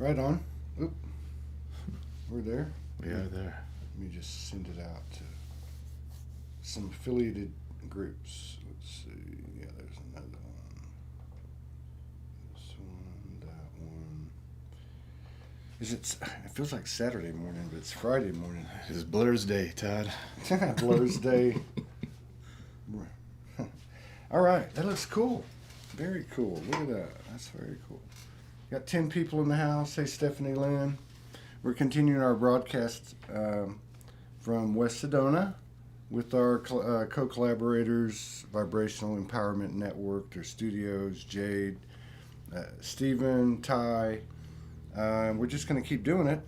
Right on. Oop. We're there. We are there. Let me just send it out to some affiliated groups. Let's see. Yeah, there's another one. This one, that one. It feels like Saturday morning, but it's Friday morning. It's Blur's Day, Todd. Blur's Day. All right, that looks cool. Very cool. Look at that. That's very cool. Got 10 people in the house. Hey, Stephanie Lynn. We're continuing our broadcast from West Sedona with our co-collaborators, Vibrational Empowerment Network, their studios, Jade, Stephen, Ty. We're just going to keep doing it.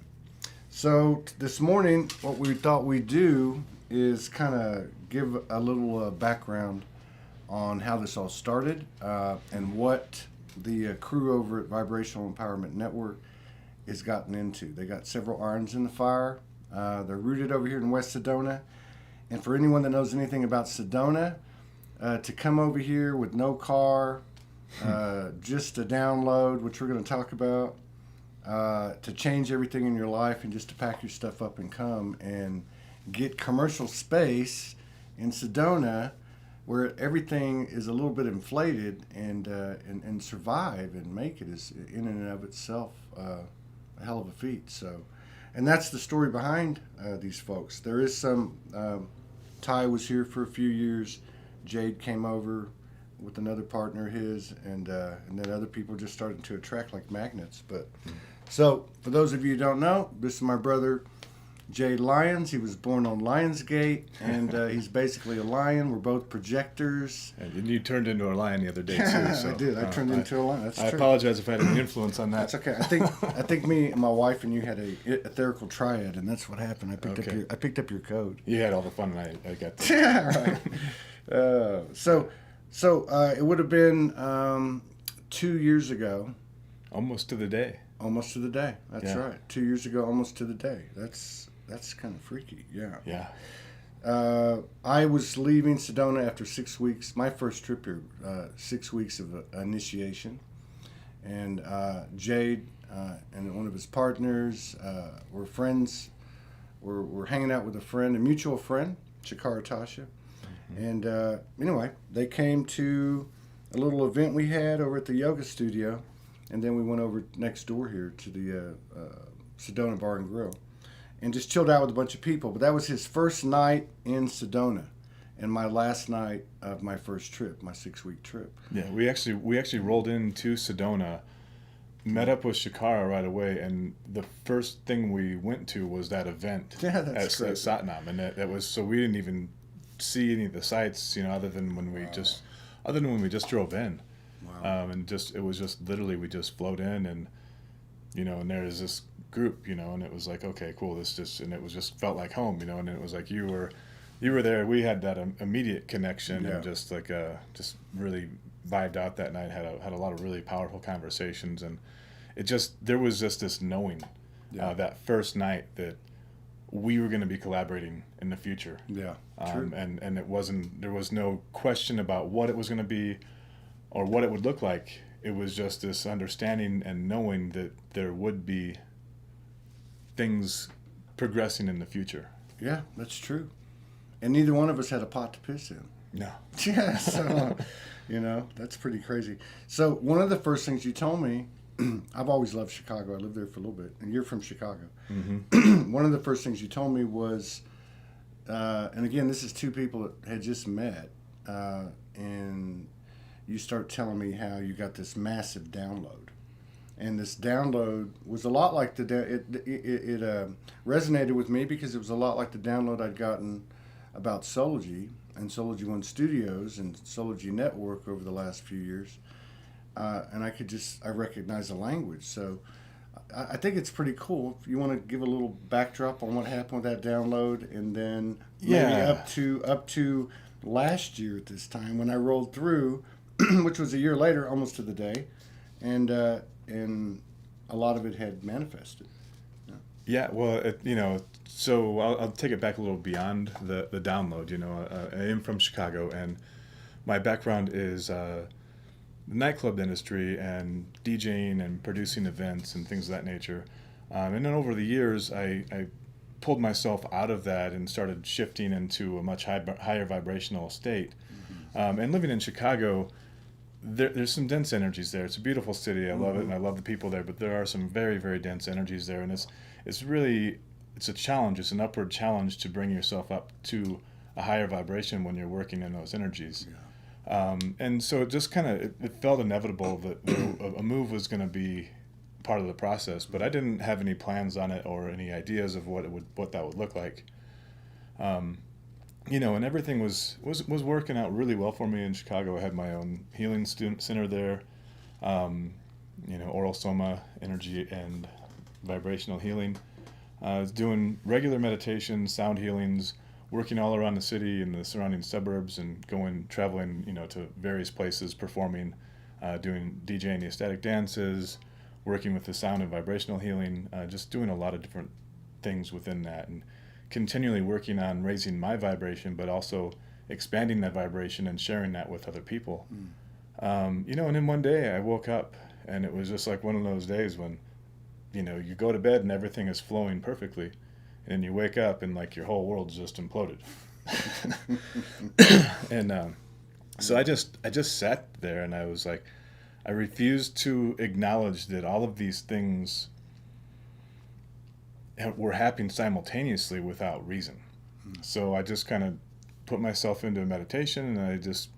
So this morning, what we thought we'd do is kind of give a little background on how this all started and what the crew over at Vibrational Empowerment Network has gotten into. They got several irons in the fire. They're rooted over here in West Sedona. And for anyone that knows anything about Sedona, to come over here with no car, just a download, which we're going to talk about, to change everything in your life and just to pack your stuff up and come and get commercial space in Sedona where everything is a little bit inflated and survive and make it is in and of itself a hell of a feat. So, and that's the story behind these folks. There is some, Ty was here for a few years. Jade came over with another partner of his, and then other people just started to attract like magnets. But so, for those of you who don't know, this is my brother, Jade Lyons. He was born on Lionsgate, and he's basically a lion. We're both projectors. And you turned into a lion the other day, too. So, I did. I turned into a lion. That's I true. apologize if I had any influence on that. That's okay. I think me and my wife and you had a etherical triad, and that's what happened. I picked up your code. You had all the fun, and I got the... Yeah, right. So it would have been 2 years ago. Almost to the day. Almost to the day. That's right. 2 years ago, almost to the day. That's kind of freaky. Yeah. Yeah. I was leaving Sedona after 6 weeks. My first trip here, 6 weeks of initiation, and Jade and one of his partners were friends. We're hanging out with a mutual friend, Chikara Tasha. And anyway, they came to a little event we had over at the yoga studio, and then we went over next door here to the Sedona Bar and Grill and just chilled out with a bunch of people. But that was his first night in Sedona and my last night of my first trip, my 6-week trip. Yeah, we actually rolled into Sedona, met up with Shikara right away, and the first thing we went to was that event at Satnam, and that was, so we didn't even see any of the sights, other than when we just drove in. Wow. And it was just literally, we just flowed in, and and there's this group, and it was like, okay, cool, and it was just felt like home, and it was like you were there. We had that immediate connection, and just like just really vibed out that night. Had a lot of really powerful conversations, and there was just this knowing that first night that we were going to be collaborating in the future. Yeah, true. And there was no question about what it was going to be or what it would look like. It was just this understanding and knowing that there would be things progressing in the future. Yeah, that's true. And neither one of us had a pot to piss in. No. Yeah, so, that's pretty crazy. So one of the first things you told me, I've always loved Chicago. I lived there for a little bit, and you're from Chicago. Mm-hmm. One of the first things you told me was, and again, this is two people that had just met, and you start telling me how you got this massive download. And this download was a lot like it resonated with me because it was a lot like the download I'd gotten about Sology and Sology One Studios and Sology Network over the last few years. And I recognize the language. So I think it's pretty cool. If you want to give a little backdrop on what happened with that download, and then maybe up to last year at this time when I rolled through, which was a year later, almost to the day, and a lot of it had manifested. Yeah, well, so I'll take it back a little beyond the download. I am from Chicago, and my background is the nightclub industry and DJing and producing events and things of that nature. And then over the years, I pulled myself out of that and started shifting into a much higher vibrational state. And living in Chicago, there's some dense energies there. It's a beautiful city. I love it, and I love the people there. But there are some very, very dense energies there, and it's really it's a challenge. It's an upward challenge to bring yourself up to a higher vibration when you're working in those energies. And so it just kind of it felt inevitable that a move was going to be part of the process. But I didn't have any plans on it or any ideas of what that would look like. And everything was working out really well for me in Chicago. I had my own healing center there, oral soma, energy and vibrational healing. I was doing regular meditation, sound healings, working all around the city and the surrounding suburbs, and traveling, to various places, performing, doing DJing the ecstatic dances, working with the sound and vibrational healing, just doing a lot of different things within that, and continually working on raising my vibration, but also expanding that vibration and sharing that with other people. And then one day I woke up, and it was just like one of those days when, you go to bed and everything is flowing perfectly, and you wake up and like your whole world's just imploded. And so I just sat there, and I was like, I refused to acknowledge that all of these things were happening simultaneously without reason. So I just kind of put myself into meditation, and I just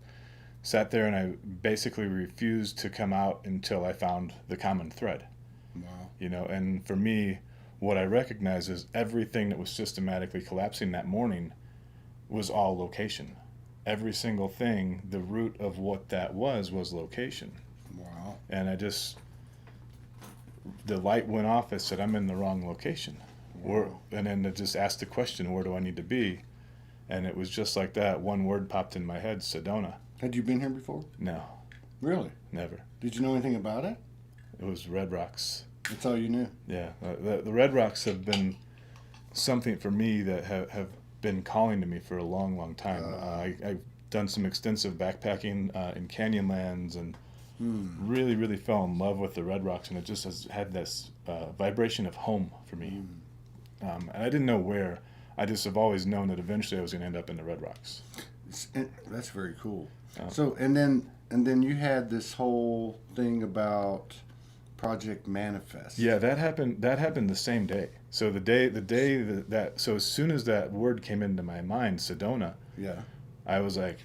sat there, and I basically refused to come out until I found the common thread. Wow. And for me, what I recognize is everything that was systematically collapsing that morning was all location. Every single thing, the root of what that was location. Wow. And the light went off. I said, I'm in the wrong location. Wow. And then I just asked the question, where do I need to be? And it was just like that. One word popped in my head, Sedona. Had you been here before? No. Really? Never. Did you know anything about it? It was Red Rocks. That's all you knew? Yeah. The Red Rocks have been something for me that have been calling to me for a long, long time. I've done some extensive backpacking in Canyonlands, and really, really fell in love with the Red Rocks, and it just has had this vibration of home for me. And I didn't know where. I just have always known that eventually I was going to end up in the Red Rocks. That's very cool. So, and then you had this whole thing about Project Manifest. Yeah, that happened the same day. So the day that so as soon as that word came into my mind, Sedona, Yeah. I was like,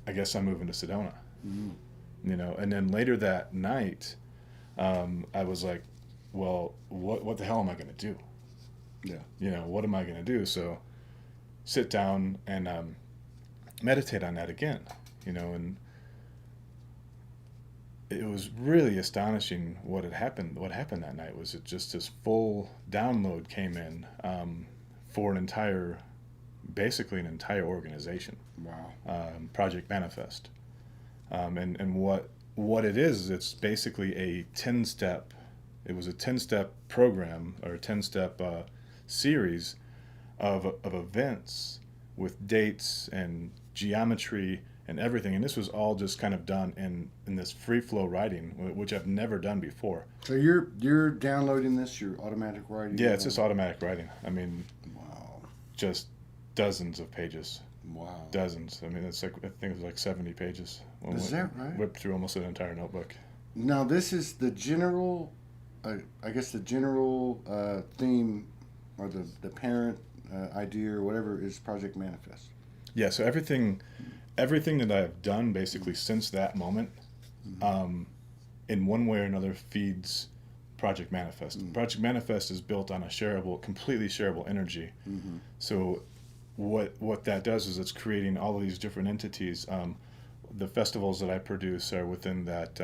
I guess I'm moving to Sedona. And then later that night, I was like, well, what the hell am I going to do? Yeah. What am I going to do? So sit down and meditate on that again, and it was really astonishing what happened that night. Was it just this full download came in for basically an entire organization. Wow. Project Manifest. And what it is, it's basically a 10-step, it was a 10-step program, or a 10-step series of events with dates and geometry and everything. And this was all just kind of done in this free flow writing, which I've never done before. So you're downloading this, your automatic writing? Yeah, it's just automatic writing. I mean, Wow. just dozens of pages. Wow. Dozens. I mean, I think it was like 70 pages. Is that right? Whipped through almost an entire notebook. Now, this is the general, I guess the general theme, or the parent idea, or whatever, is Project Manifest. Yeah, so everything that I've done basically since that moment, in one way or another, feeds Project Manifest. Project Manifest is built on a completely shareable energy. So what that does is it's creating all of these different entities. The festivals that I produce are within that.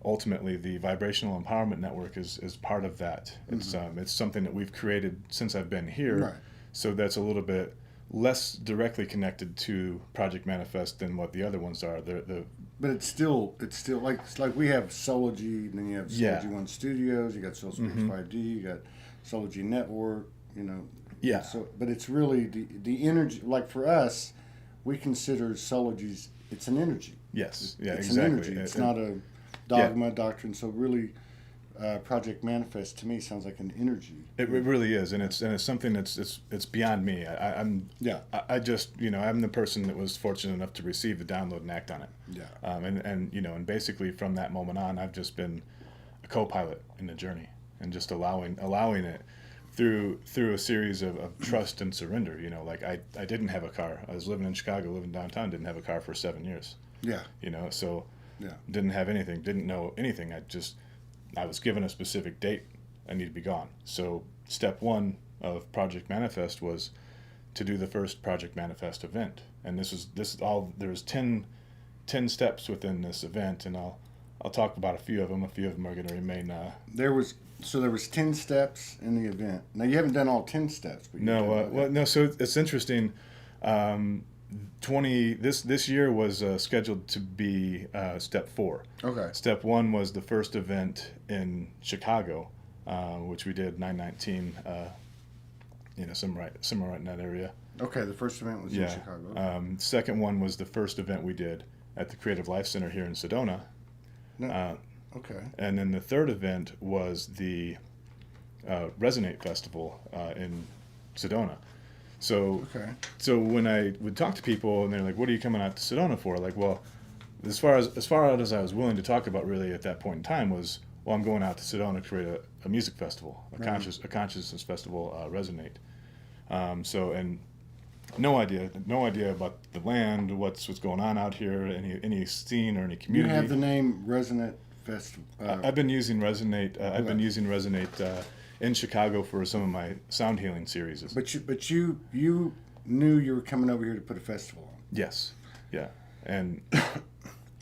Ultimately, the Vibrational Empowerment Network is part of that. It's something that we've created since I've been here. Right. So that's a little bit less directly connected to Project Manifest than what the other ones are. But it's still like we have Sology, and then you have Sology One Studios, you got Soul Space 5D, you got Sology Network, Yeah. So, but it's really the energy. Like for us, we consider Sology's. It's an energy. Yes. Yeah. It's Exactly. an energy. It's not a dogma, doctrine. So really, Project Manifest to me sounds like an energy. It really is, and it's something that's it's beyond me. I just I'm the person that was fortunate enough to receive the download and act on it. Yeah. And basically from that moment on, I've just been a co-pilot in the journey, and just allowing it through a series of trust and surrender. Like I didn't have a car. I was living in Chicago, living downtown, didn't have a car for 7 years. Yeah. So Yeah. didn't have anything, didn't know anything. I was given a specific date. I need to be gone. So step one of Project Manifest was to do the first Project Manifest event. And this is all, there's 10 steps within this event, and I'll talk about a few of them. A few of them are going to remain. There was 10 steps in the event. Now you haven't done all 10 steps, but No. So it's interesting. 20 this year was scheduled to be step 4. Okay. Step 1 was the first event in Chicago, which we did 9/19. Somewhere right in that area. Okay, the first event was in Chicago. Second one was the first event we did at the Creative Life Center here in Sedona. No. Okay. And then the third event was the Resonate Festival in Sedona. So when I would talk to people and they're like, "What are you coming out to Sedona for?" Like, well, as far out as I was willing to talk about really at that point in time was, well, I'm going out to Sedona to create a music festival, a consciousness festival, Resonate. And no idea about the land, what's going on out here, any scene or any community. You have the name Resonate Festival. I've been using Resonate. I've been using Resonate in Chicago for some of my sound healing series. But you knew you were coming over here to put a festival on. Yes. Yeah. And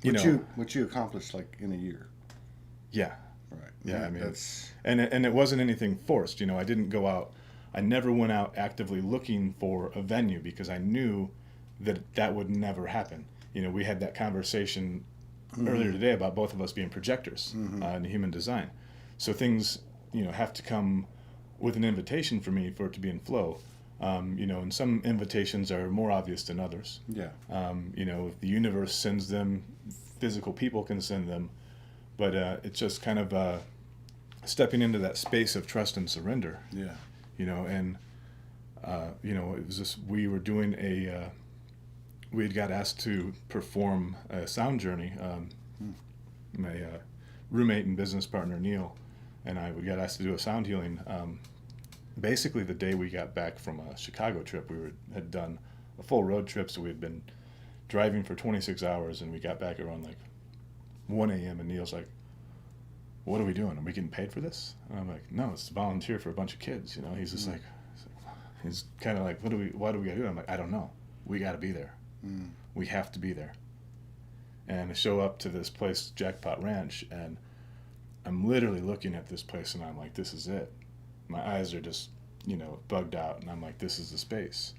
what you accomplished like in a year. Yeah. Right. Yeah. I mean, that's and it wasn't anything forced. I didn't go out. I never went out actively looking for a venue because I knew that would never happen. We had that conversation earlier today about both of us being projectors in human design. So things, have to come with an invitation for me for it to be in flow. And some invitations are more obvious than others. Yeah. If the universe sends them, physical people can send them, but it's just kind of stepping into that space of trust and surrender. Yeah. And it was just, we were doing we had got asked to perform a sound journey. My roommate and business partner, Neil, and we got asked to do a sound healing. Basically the day we got back from a Chicago trip, had done a full road trip, so we had been driving for 26 hours, and we got back around like 1 a.m. and Neil's like, "What are we doing? Are we getting paid for this?" And I'm like, "No, it's volunteer for a bunch of kids." He's just he's kind of like, why do we gotta do it? I'm like, "I don't know. We got to be there. We have to be there." And I show up to this place, Jackpot Ranch, and I'm literally looking at this place, and I'm like, "This is it." My eyes are just, bugged out, and I'm like, "This is the space."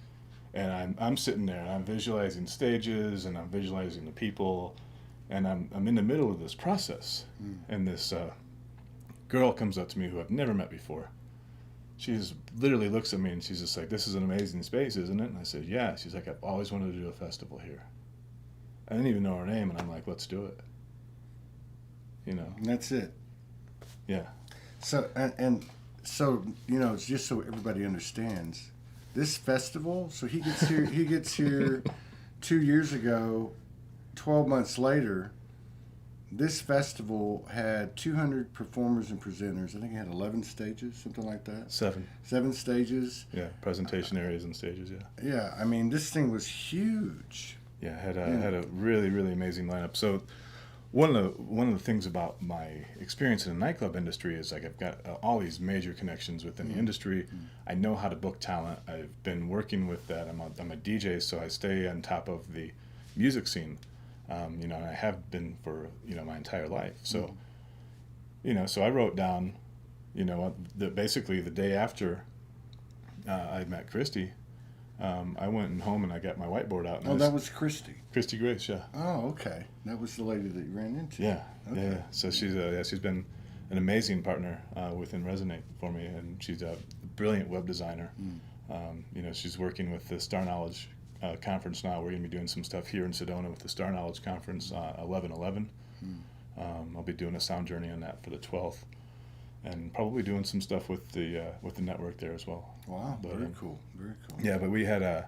And I'm sitting there, and I'm visualizing stages, and I'm visualizing the people, and I'm in the middle of this process, and this girl comes up to me who I've never met before. She just literally looks at me, and she's just like, "This is an amazing space, isn't it?" And I said, "Yeah." She's like, "I've always wanted to do a festival here." I didn't even know her name, and I'm like, "Let's do it." And that's it. Yeah. So so just so everybody understands, this festival. So he gets here 2 years ago. 12 months later, this festival had 200 performers and presenters. I think it had 11 stages, something like that. 7 stages. Yeah, presentation areas and stages. Yeah. Yeah, I mean, this thing was huge. Yeah, had a really, really amazing lineup. So one of the things about my experience in the nightclub industry is like I've got all these major connections within the industry. I know how to book talent. I've been working with that. I'm a DJ, so I stay on top of the music scene. And I have been for my entire life. So so I wrote down basically the day after I met Christy, I went home and I got my whiteboard out. And that was Christy. Christy Grace, yeah. Oh, okay. That was the lady that you ran into. Yeah, okay. Yeah. So she's been an amazing partner within Resonate for me, and she's a brilliant web designer. She's working with the Star Knowledge conference now. We're going to be doing some stuff here in Sedona with the Star Knowledge Conference 11/11. I'll be doing a sound journey on that for the 12th, and probably doing some stuff with the network there as well. Wow, very cool, very cool. Yeah, but we had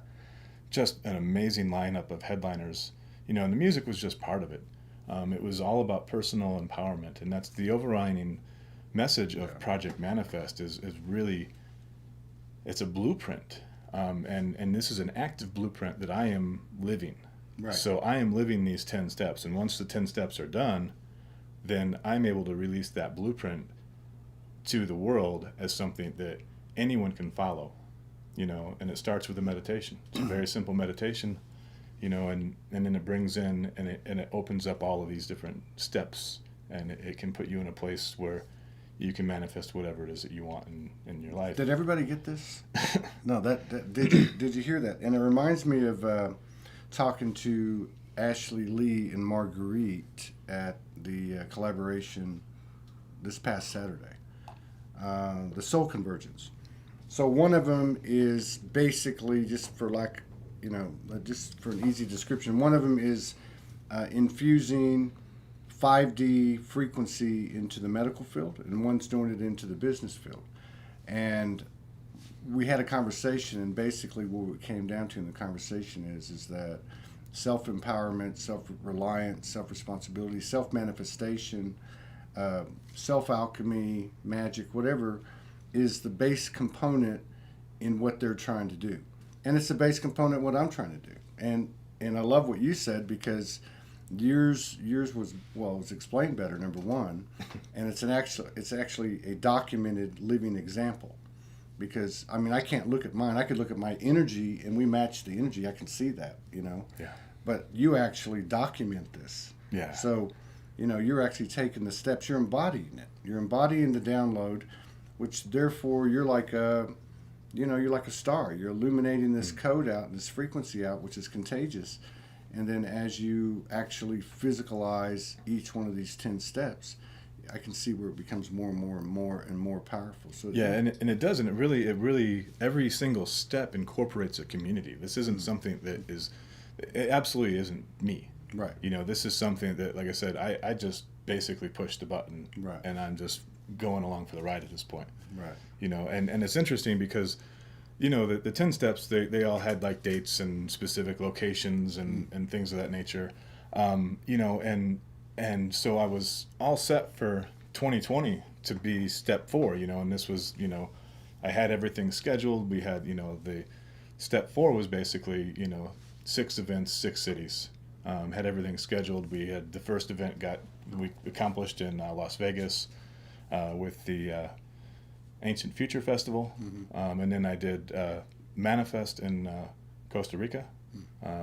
just an amazing lineup of headliners, and the music was just part of it. It was all about personal empowerment, and that's the overriding message of Project Manifest is really, it's a blueprint, and this is an active blueprint that I am living. Right. So I am living these 10 steps, and once the 10 steps are done, then I'm able to release that blueprint to the world as something that anyone can follow, and it starts with a meditation. It's a very simple meditation, and then it brings in and it opens up all of these different steps, and it can put you in a place where you can manifest whatever it is that you want in your life. Did everybody get this? No, that did you hear that? And it reminds me of talking to Ashley Lee and Marguerite at the collaboration this past Saturday, the Soul Convergence. So one of them is basically, just for just for an easy description, one of them is infusing 5D frequency into the medical field, and one's doing it into the business field. And we had a conversation, and basically what it came down to in the conversation is that self-empowerment, self-reliance, self-responsibility, self-manifestation, self-alchemy, magic, whatever, is the base component in what they're trying to do. And it's the base component in what I'm trying to do. And I love what you said, because yours was explained better, number one, and it's actually a documented living example. Because I can't look at mine. I could look at my energy, and we match the energy. I can see that, Yeah. But you actually document this. Yeah. So, you're actually taking the steps. You're embodying it. You're embodying the download, which therefore you're like you're like a star. You're illuminating this code out, this frequency out, which is contagious. And then as you actually physicalize each one of these 10 steps, I can see where it becomes more and more and more and more powerful. So and it does, and it really every single step incorporates a community. This isn't something that it absolutely isn't me. Right. This is something that, like I said, I just basically pushed the button, right, and I'm just going along for the ride at this point. Right. And it's interesting because, the 10 steps, they all had like dates and specific locations and things of that nature, and so I was all set for 2020 to be step 4, and this was, I had everything scheduled. We had, the step 4 was basically, 6 events, 6 cities, had everything scheduled. We had the first event we accomplished in Las Vegas with the Ancient Future Festival, and then I did Manifest in Costa Rica,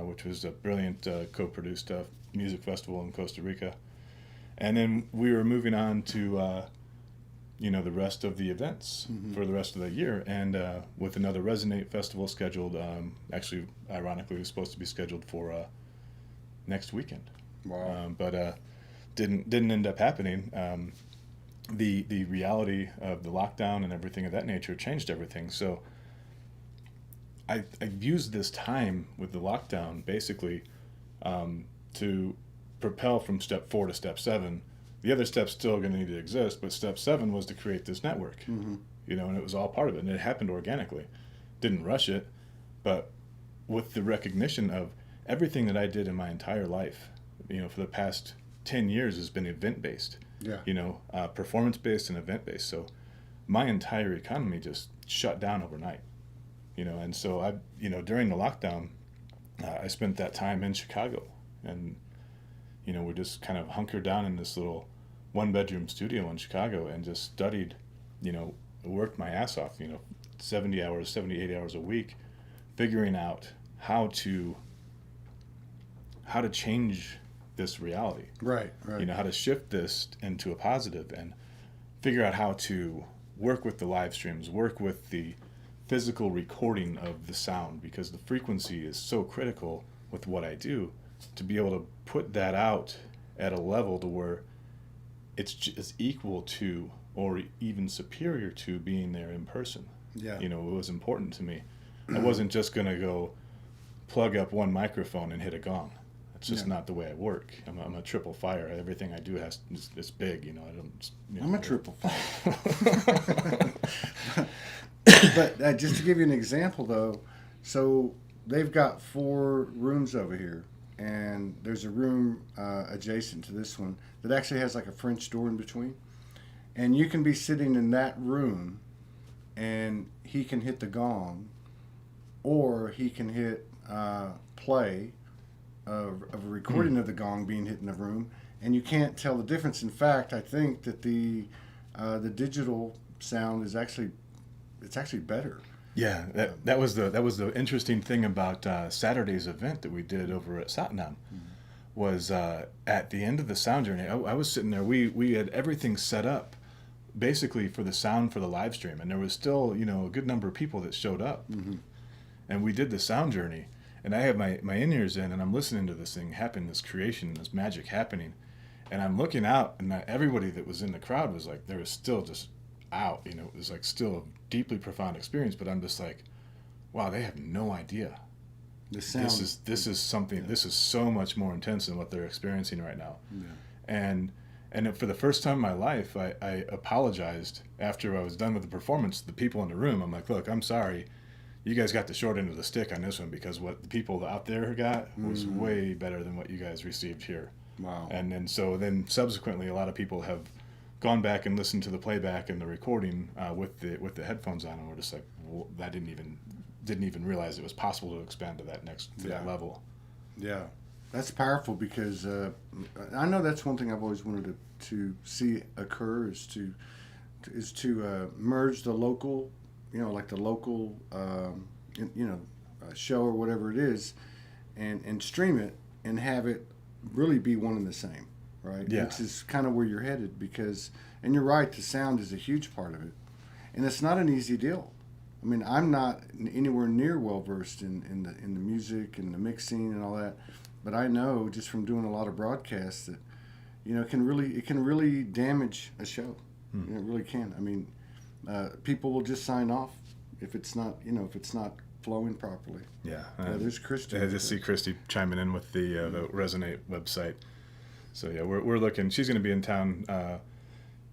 which was a brilliant co-produced music festival in Costa Rica. And then we were moving on to the rest of the events for the rest of the year, and with another Resonate festival scheduled, actually ironically it was supposed to be scheduled for next weekend. Wow. But didn't end up happening. The reality of the lockdown and everything of that nature changed everything. So I've used this time with the lockdown basically to propel from step 4 to step 7. The other step's still going to need to exist, but step 7 was to create this network, and it was all part of it, and it happened organically. Didn't rush it, but with the recognition of everything that I did in my entire life, for the past 10 years has been event-based. Yeah. Performance-based and event-based. So my entire economy just shut down overnight, and so during the lockdown, I spent that time in Chicago, and, we just kind of hunkered down in this little 1-bedroom studio in Chicago and just studied, worked my ass off, 78 hours a week, figuring out how to change this reality. Right. How to shift this into a positive, and figure out how to work with the live streams, work with the physical recording of the sound, because the frequency is so critical with what I do, to be able to put that out at a level to where it's equal to or even superior to being there in person. Yeah. It was important to me. I wasn't just going to go plug up one microphone and hit a gong. It's just not the way I work. I'm a triple fire. Everything I do is big. You know, I don't. I'm a triple fire. But just to give you an example, though, so they've got 4 rooms over here, and there's a room adjacent to this one that actually has like a French door in between, and you can be sitting in that room, and he can hit the gong, or he can hit play of a recording of the gong being hit in the room, and you can't tell the difference. In fact, I think that the digital sound is actually better. Yeah, that was the interesting thing about Saturday's event that we did over at Satnam. Was at the end of the sound journey. I was sitting there. We had everything set up basically for the sound for the live stream, and there was still a good number of people that showed up, and we did the sound journey. And I have my in-ears in, and I'm listening to this thing happen, this creation, this magic happening. And I'm looking out, and everybody that was in the crowd was like, they were still just out. It was like still a deeply profound experience. But I'm just like, wow, they have no idea. The sound. This is something. Yeah. This is so much more intense than what they're experiencing right now. Yeah. And for the first time in my life, I apologized after I was done with the performance to the people in the room. I'm like, look, I'm sorry. You guys got the short end of the stick on this one, because what the people out there got was way better than what you guys received here. Wow. And then subsequently, a lot of people have gone back and listened to the playback and the recording with the headphones on, and we're just like, well, that didn't even realize it was possible to expand to that level. Yeah, that's powerful, because I know that's one thing I've always wanted to see occur is to merge the local. Like the local, show or whatever it is, and stream it and have it really be one and the same, right? Yeah. Which is kind of where you're headed, and you're right, the sound is a huge part of it. And it's not an easy deal. I mean, I'm not anywhere near well versed in the music and the mixing and all that, but I know just from doing a lot of broadcasts that, it can really damage a show. It really can. I mean, people will just sign off if it's not flowing properly. Yeah. There's Christy. I just see Christy chiming in with the Resonate website. So yeah, we're looking. She's going to be in town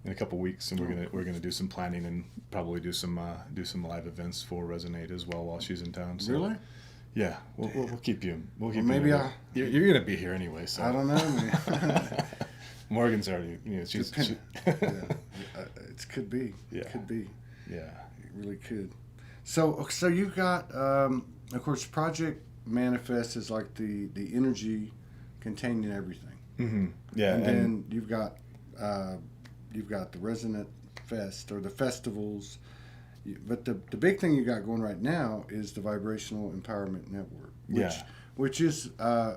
in a couple weeks, and we're gonna do some planning and probably do some live events for Resonate as well while she's in town. So, really? Yeah, we'll keep you. Maybe you're going to be here anyway. So I don't know. Morgan's already. She's. It could be. Yeah. It could be. Yeah. It really could. So you've got, of course, Project Manifest is like the energy containing everything. Mm-hmm. Yeah. And then you've got the Resonant Fest or the festivals. But the big thing you got going right now is the Vibrational Empowerment Network. Which is, I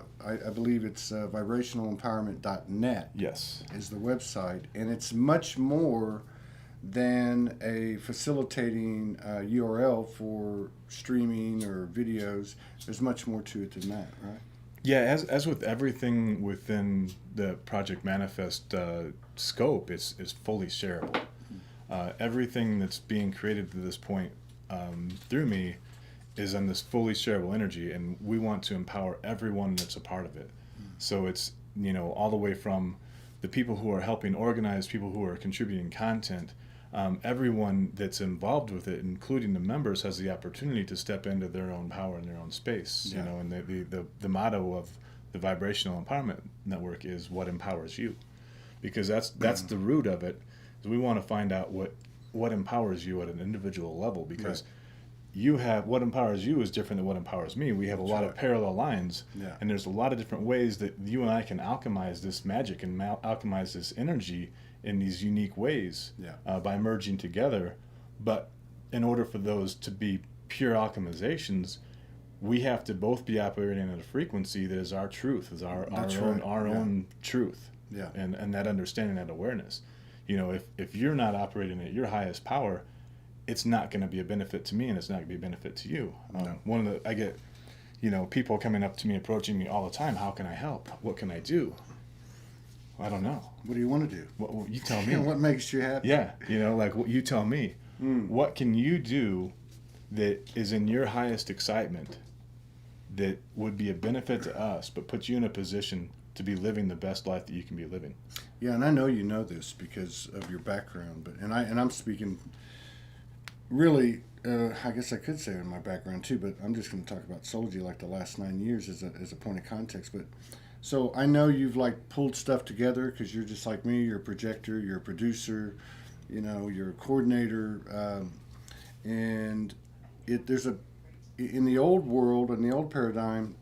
believe it's vibrationalempowerment.net. Yes. Is the website. And it's much more than a facilitating URL for streaming or videos. There's much more to it than that, right? Yeah, as with everything within the Project Manifest scope, it's fully shareable. Everything that's being created to this point through me is on this fully shareable energy, and we want to empower everyone that's a part of it. So it's all the way from the people who are helping organize, people who are contributing content, everyone that's involved with it, including the members, has the opportunity to step into their own power in their own space. Yeah. And the motto of the Vibrational Empowerment Network is what empowers you, because that's the root of it. Is we want to find out what empowers you at an individual level, because you have what empowers you is different than what empowers me. We have a lot of parallel lines, and there's a lot of different ways that you and I can alchemize this magic and alchemize this energy in these unique ways by merging together. But in order for those to be pure alchemizations, we have to both be operating at a frequency that is our truth, is our own truth, and that understanding, that awareness. If you're not operating at your highest power, it's not going to be a benefit to me, and it's not going to be a benefit to you. I get, people coming up to me, approaching me all the time. How can I help? What can I do? I don't know. What do you want to do? What you tell me. What makes you happy? Yeah, you tell me. What can you do that is in your highest excitement that would be a benefit to us, but put you in a position to be living the best life that you can be living. Yeah, and I know you know this because of your background, but I'm speaking really. I guess I could say in my background too, but I'm just going to talk about Soulgy like the last 9 years as a point of context. But so I know you've like pulled stuff together because you're just like me. You're a projector. You're a producer. You're a coordinator, and there's in the old world, in the old paradigm,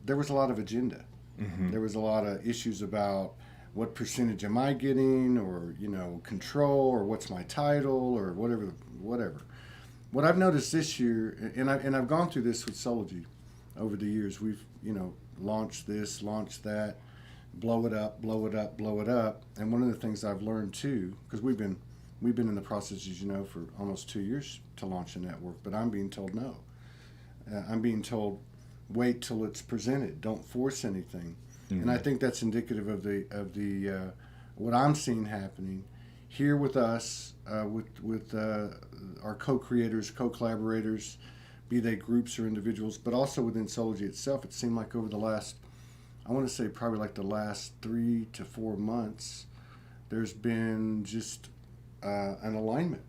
there was a lot of agenda. Mm-hmm. There was a lot of issues about what percentage am I getting, or control, or what's my title, or whatever. What I've noticed this year, and I've gone through this with Soulgy over the years. We've launched this, launched that, blow it up, and one of the things I've learned too, because we've been in the process, as you know, for almost 2 years to launch a network, but I'm being told no. I'm being told wait till it's presented. Don't force anything. Mm-hmm. And I think that's indicative of the what I'm seeing happening here with us, with our co-creators, co-collaborators, be they groups or individuals, but also within Soulgy itself. It seemed like over the last, I want to say probably like the last 3 to 4 months, there's been just an alignment.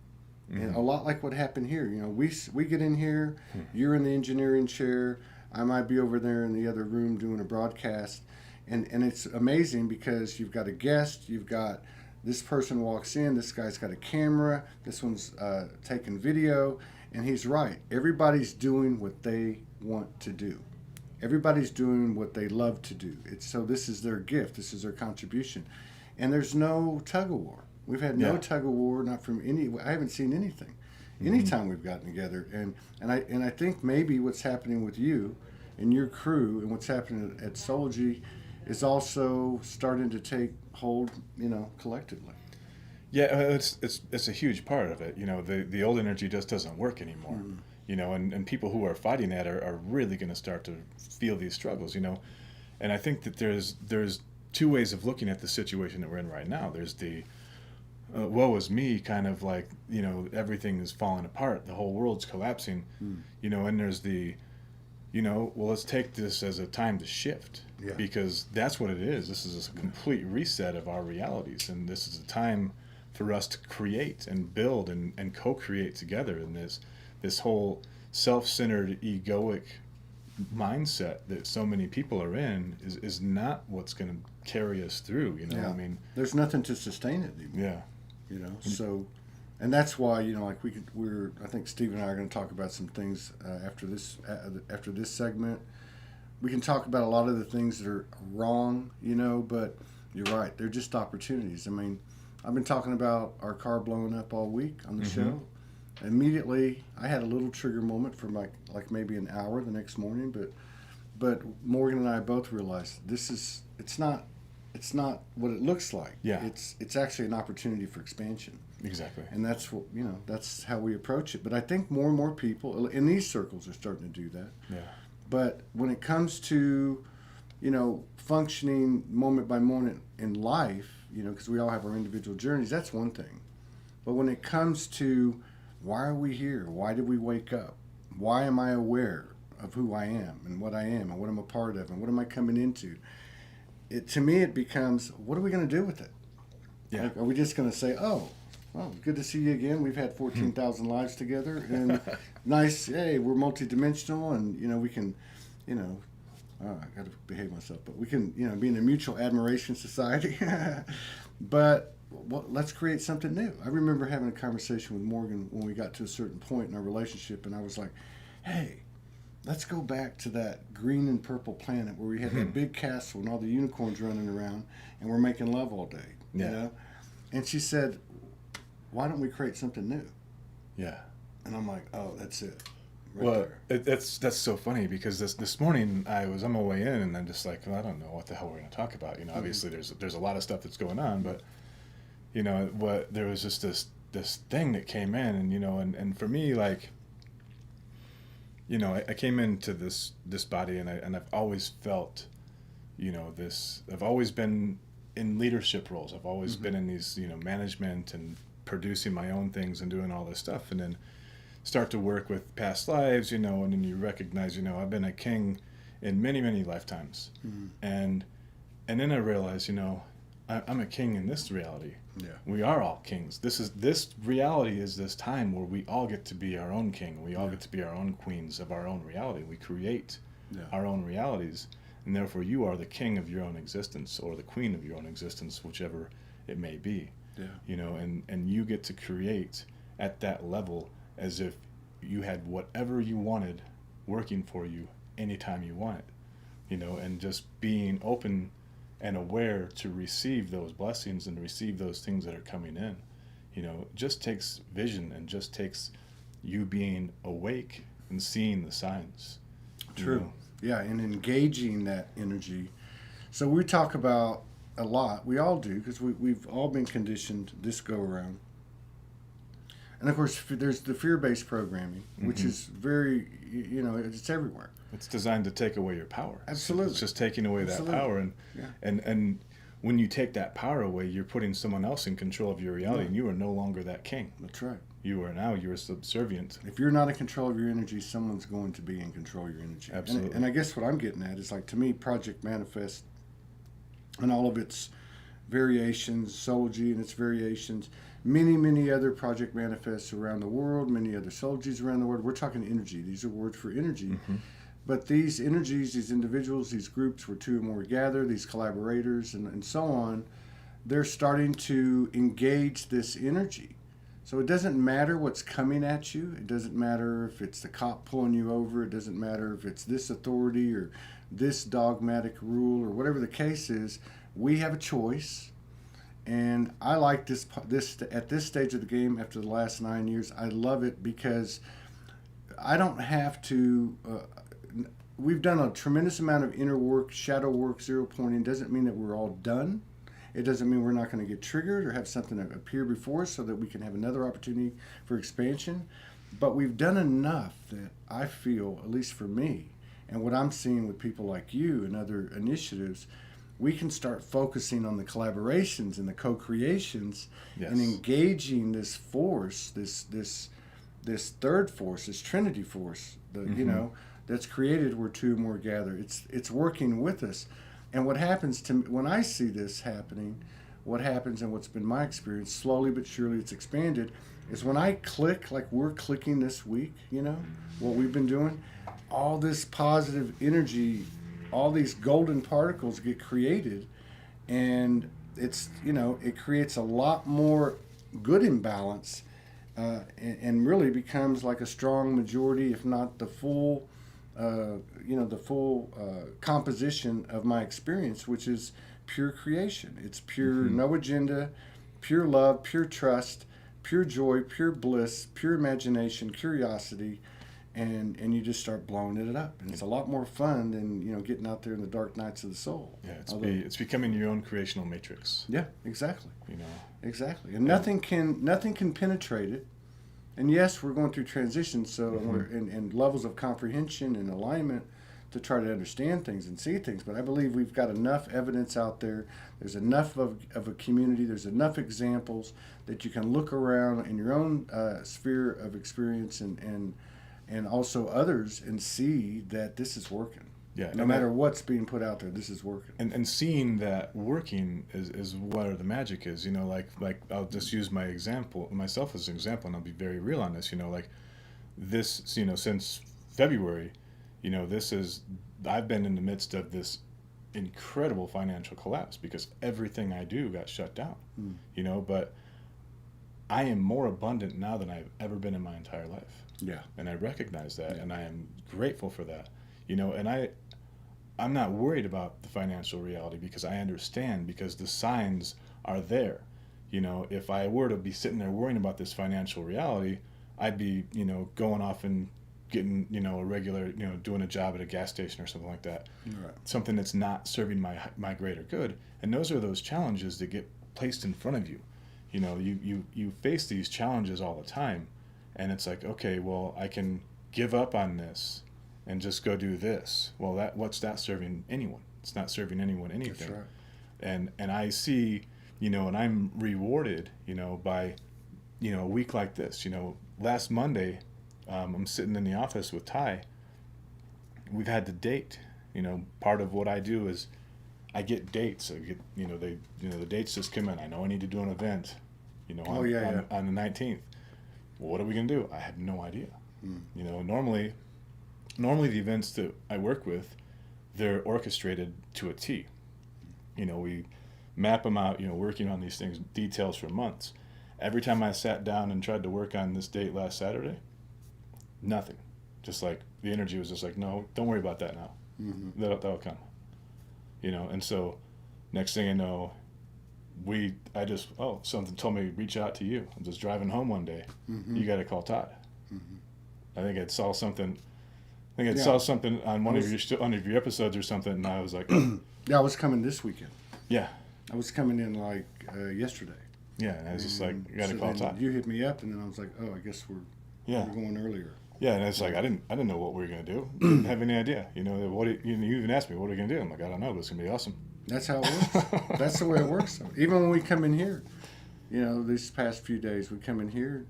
Mm-hmm. And a lot like what happened here. We get in here, you're in the engineering chair, I might be over there in the other room doing a broadcast, and it's amazing because you've got a guest, you've got this person walks in, this guy's got a camera, this one's taking video, and he's right. Everybody's doing what they want to do. Everybody's doing what they love to do. So this is their gift, this is their contribution. And there's no tug of war. We've had no tug of war, not from I haven't seen anything. Anytime we've gotten together, and I think maybe what's happening with you and your crew and what's happening at Soulgy is also starting to take hold, collectively. Yeah, it's a huge part of it. The old energy just doesn't work anymore. Mm. And people who are fighting that are really going to start to feel these struggles. And I think that there's two ways of looking at the situation that we're in right now. There's the woe is me, kind of like, everything is falling apart, the whole world's collapsing, and there's the, well, let's take this as a time to shift, because that's what it is. This is a complete reset of our realities, and this is a time for us to create and build and co-create together in this whole self-centered, egoic mindset that so many people are in is not what's going to carry us through. I mean, there's nothing to sustain it anymore. So, and that's why like I think Steve and I are going to talk about some things after this segment. We can talk about a lot of the things that are wrong, but you're right, they're just opportunities. I mean, I've been talking about our car blowing up all week on the show. Immediately I had a little trigger moment for like maybe an hour the next morning, but Morgan and I both realized it's not what it looks like. Yeah. It's actually an opportunity for expansion. Exactly. And that's what that's how we approach it. But I think more and more people in these circles are starting to do that. Yeah. But when it comes to functioning moment by moment in life, because we all have our individual journeys, that's one thing. But when it comes to why are we here? Why did we wake up? Why am I aware of who I am and what I am and what I'm a part of and what am I coming into? To me, it becomes, what are we going to do with it? Yeah. Like, are we just going to say, oh, well, good to see you again. We've had 14,000 lives together, and nice. Hey, we're multidimensional, and we can, I got to behave myself, but we can, be in a mutual admiration society. But let's create something new. I remember having a conversation with Morgan when we got to a certain point in our relationship, and I was like, hey, let's go back to that green and purple planet where we had that big castle and all the unicorns running around, and we're making love all day. Yeah. And she said, why don't we create something new? Yeah. And I'm like, oh, that's it. That's so funny because this morning I'm on my way in and I'm just like, well, I don't know what the hell we're going to talk about. Obviously there's a lot of stuff that's going on, but there was just this thing that came in, and and for me, like, I came into this body and I've always felt, this. I've always been in leadership roles. I've always been in these, management and producing my own things and doing all this stuff. And then start to work with past lives, and then you recognize, I've been a king in many, many lifetimes. Mm-hmm. And then I realized, I'm a king in this reality. Yeah. We are all kings. This reality is this time where we all get to be our own king. We all get to be our own queens of our own reality. We create our own realities, and therefore you are the king of your own existence, or the queen of your own existence, whichever it may be. Yeah. And you get to create at that level as if you had whatever you wanted working for you anytime you want it, and just being open and aware to receive those blessings and receive those things that are coming in. It just takes vision, and just takes you being awake and seeing the signs. True. Yeah, and engaging that energy. So we talk about a lot. We all do, because we've all been conditioned this go around. And of course, there's the fear-based programming, which is very, it's everywhere. It's designed to take away your power. Absolutely. It's just taking away that power, and when you take that power away, you're putting someone else in control of your reality, and you are no longer that king. That's right. You're subservient. If you're not in control of your energy, someone's going to be in control of your energy. Absolutely. And I guess what I'm getting at is, like, to me, Project Manifest and all of its variations, Soulgy and its variations, many other Project Manifests around the world, many other Soulgys around the world. We're talking energy. These are words for energy. Mm-hmm. But these energies, these individuals, these groups where two or more gather, these collaborators and so on, they're starting to engage this energy. So it doesn't matter what's coming at you. It doesn't matter if it's the cop pulling you over. It doesn't matter if it's this authority or this dogmatic rule or whatever the case is. We have a choice. And I like this at this stage of the game after the last 9 years. I love it because I don't have to... we've done a tremendous amount of inner work, shadow work, zero pointing. Doesn't mean that we're all done. It doesn't mean we're not going to get triggered or have something appear before us so that we can have another opportunity for expansion. But we've done enough that I feel, at least for me, and what I'm seeing with people like you and other initiatives, we can start focusing on the collaborations and the co-creations and engaging this force, this third force, this Trinity force, that's created where two or more gather. It's working with us. And what happens to me, when I see this happening, what happens and what's been my experience, slowly but surely it's expanded, is when I click, like we're clicking this week, what we've been doing, all this positive energy, all these golden particles get created, and it's, it creates a lot more good imbalance, and really becomes like a strong majority, if not the full composition of my experience, which is pure creation. It's pure, no agenda, pure love, pure trust, pure joy, pure bliss, pure imagination, curiosity, and you just start blowing it up. And it's a lot more fun than, getting out there in the dark nights of the soul. Yeah, it's becoming your own creational matrix. Yeah, exactly. Exactly. And nothing can penetrate it. And yes, we're going through transitions, so we're in levels of comprehension and alignment to try to understand things and see things. But I believe we've got enough evidence out there. There's enough of a community. There's enough examples that you can look around in your own sphere of experience and also others and see that this is working. Yeah, no matter what's being put out there, this is working. And seeing that working is where the magic is. Like I'll just use myself as an example, and I'll be very real on this. Like this, since February, I've been in the midst of this incredible financial collapse because everything I do got shut down. But I am more abundant now than I've ever been in my entire life. Yeah. And I recognize that, and I am grateful for that. And I'm not worried about the financial reality because I understand, because the signs are there. If I were to be sitting there worrying about this financial reality, I'd be, going off and getting, a regular, doing a job at a gas station or something like that. Right. Something that's not serving my greater good. And those are those challenges that get placed in front of you. You face these challenges all the time, and it's like, okay, well, I can give up on this and just go do this. Well, what's that serving anyone? It's not serving anyone anything. That's right. And I see, and I'm rewarded, by, a week like this. Last Monday, I'm sitting in the office with Ty. We've had to date. Part of what I do is I get dates. I get, the dates just come in. I know I need to do an event, on the 19th. Well, what are we going to do? I have no idea. Normally the events that I work with, they're orchestrated to a T. We map them out, working on these things, details for months. Every time I sat down and tried to work on this date last Saturday, nothing. Just like the energy was just like, no, don't worry about that now. That'll come. And so next thing I know, something told me to reach out to you. I'm just driving home one day. You got to call Todd. I think I saw something. Saw something on one of your episodes or something, and I was like, yeah, I was coming this weekend. Yeah, I was coming in like yesterday. Yeah, and I was just like, you got to call Todd. You hit me up, and then I was like, oh, I guess we're going earlier. Yeah, and it's like I didn't know what we were gonna do. Didn't have any idea. You even asked me, what are we gonna do? I'm like, I don't know, but it's gonna be awesome. That's how it works. That's the way it works. Even when we come in here, these past few days, we come in here,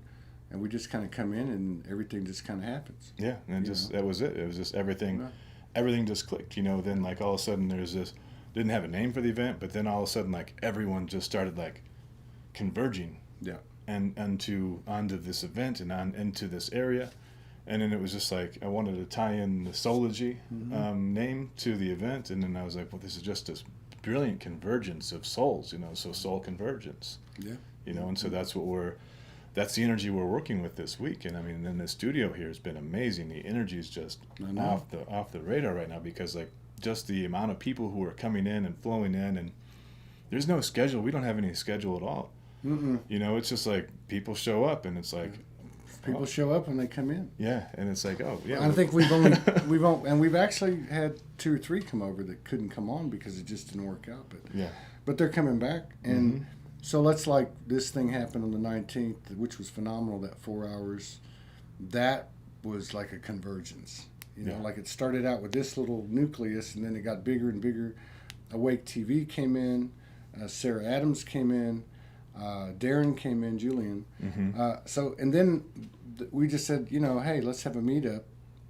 and we just kind of come in, and everything just kind of happens. Yeah, and that was it. It was just everything. Everything just clicked. Then like all of a sudden there's this. Didn't have a name for the event, but then all of a sudden like everyone just started like converging. Yeah. And onto this event and on into this area. And then it was just like I wanted to tie in the Soulology name to the event, and then I was like, well, this is just this brilliant convergence of souls, so soul convergence. Yeah. And so that's the energy we're working with this week. And I mean, then the studio here has been amazing. The energy is just off the radar right now, because like just the amount of people who are coming in and flowing in, and there's no schedule. We don't have any schedule at all. It's just like people show up, and it's like. People show up when they come in. Yeah, and it's like, oh, yeah. I think we've actually had 2 or 3 come over that couldn't come on because it just didn't work out. But they're coming back, and so let's like this thing happened on the 19th, which was phenomenal. That 4 hours, that was like a convergence. Like it started out with this little nucleus, and then it got bigger and bigger. Awake TV came in, Sarah Adams came in. Darren came in, Julian. And then we just said, hey, let's have a meetup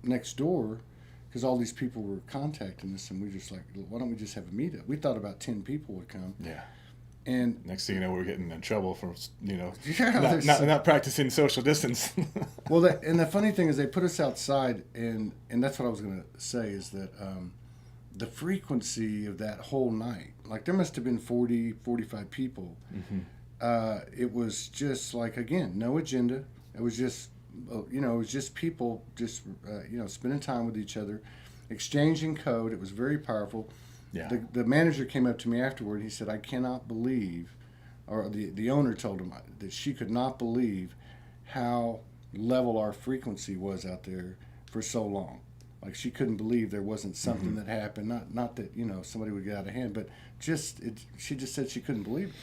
next door, because all these people were contacting us, and we just like, why don't we just have a meetup? We thought about 10 people would come. Yeah. And next thing you know, we're getting in trouble for not practicing social distance. Well, the funny thing is they put us outside, and that's what I was going to say is that the frequency of that whole night, like there must have been 40, 45 people. It was just like, again, no agenda. It was just, people just, spending time with each other, exchanging code. It was very powerful. Yeah. The manager came up to me afterward. He said, I cannot believe, or the owner told him that she could not believe how level our frequency was out there for so long. Like she couldn't believe there wasn't something that happened. Not that, somebody would get out of hand, but she just said she couldn't believe it.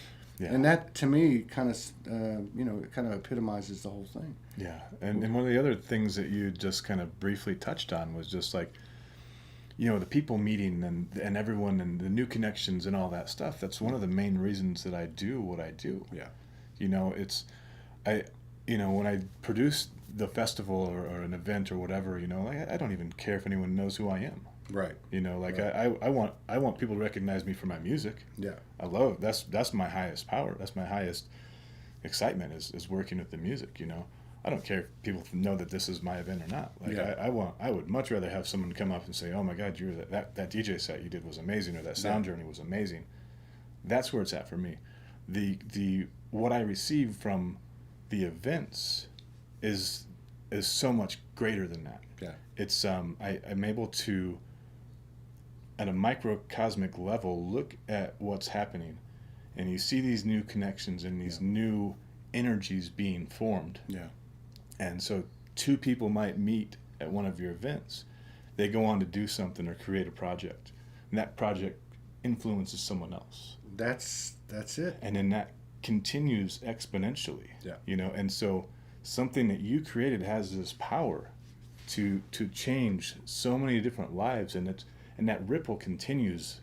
Yeah. And that, to me, kind of, it kind of epitomizes the whole thing. Yeah, and one of the other things that you just kind of briefly touched on was just like, the people meeting and everyone and the new connections and all that stuff. That's one of the main reasons that I do what I do. Yeah. When I produce the festival or an event or whatever, I don't even care if anyone knows who I am. Right. Right. I want people to recognize me for my music. Yeah. I love it. That's my highest power. That's my highest excitement is working with the music. I don't care if people know that this is my event or not. Like I would much rather have someone come up and say, "Oh my God, that DJ set you did was amazing," or that sound journey was amazing. That's where it's at for me. The what I receive from the events is so much greater than that. Yeah. It's I'm able to, at a microcosmic level, look at what's happening, and you see these new connections and these new energies being formed. Yeah. And so 2 people might meet at one of your events. They go on to do something or create a project, and that project influences someone else. That's it. And then that continues exponentially. Yeah. And so something that you created has this power to change so many different lives, and that ripple continues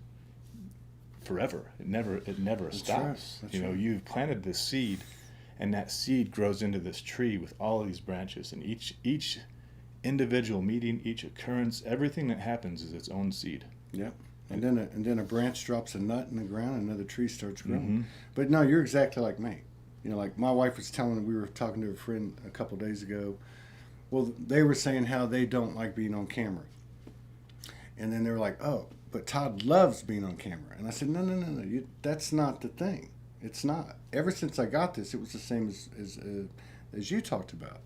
forever. It never stops. Right. Right. You've planted this seed, and that seed grows into this tree with all these branches, and each individual meeting, each occurrence, everything that happens is its own seed. Yep. And then a branch drops a nut in the ground, and another tree starts growing. Mm-hmm. But no, you're exactly like me. You know, like my wife was telling, we were talking to a friend a couple days ago. Well, they were saying how they don't like being on camera. And then they were like, oh, but Todd loves being on camera. And I said, no. That's not the thing. It's not. Ever since I got this, it was the same as you talked about.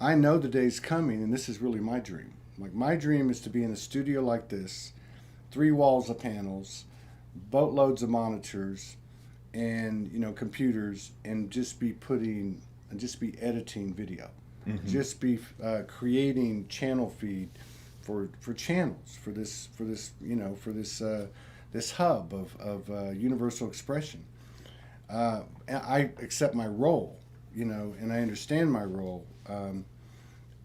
I know the day's coming, and this is really my dream. Like, my dream is to be in a studio like this, 3 walls of panels, boatloads of monitors, and computers, and just be editing video, just be creating channel feed for channels for this this hub of universal expression. I accept my role, and I understand my role.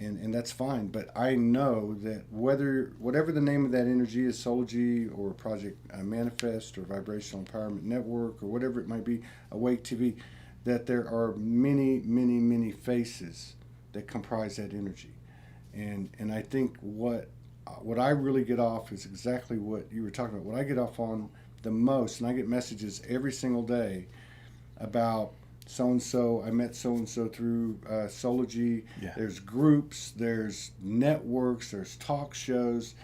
And that's fine, but I know that whatever the name of that energy is, Soulgy or Project Manifest or Vibrational Empowerment Network or whatever it might be, Awake TV, that there are many faces that comprise that energy. And I think what I really get off is exactly what you were talking about. What I get off on the most, and I get messages every single day about so-and-so, I met so-and-so through Soulgy. Yeah. There's groups, there's networks, there's talk shows,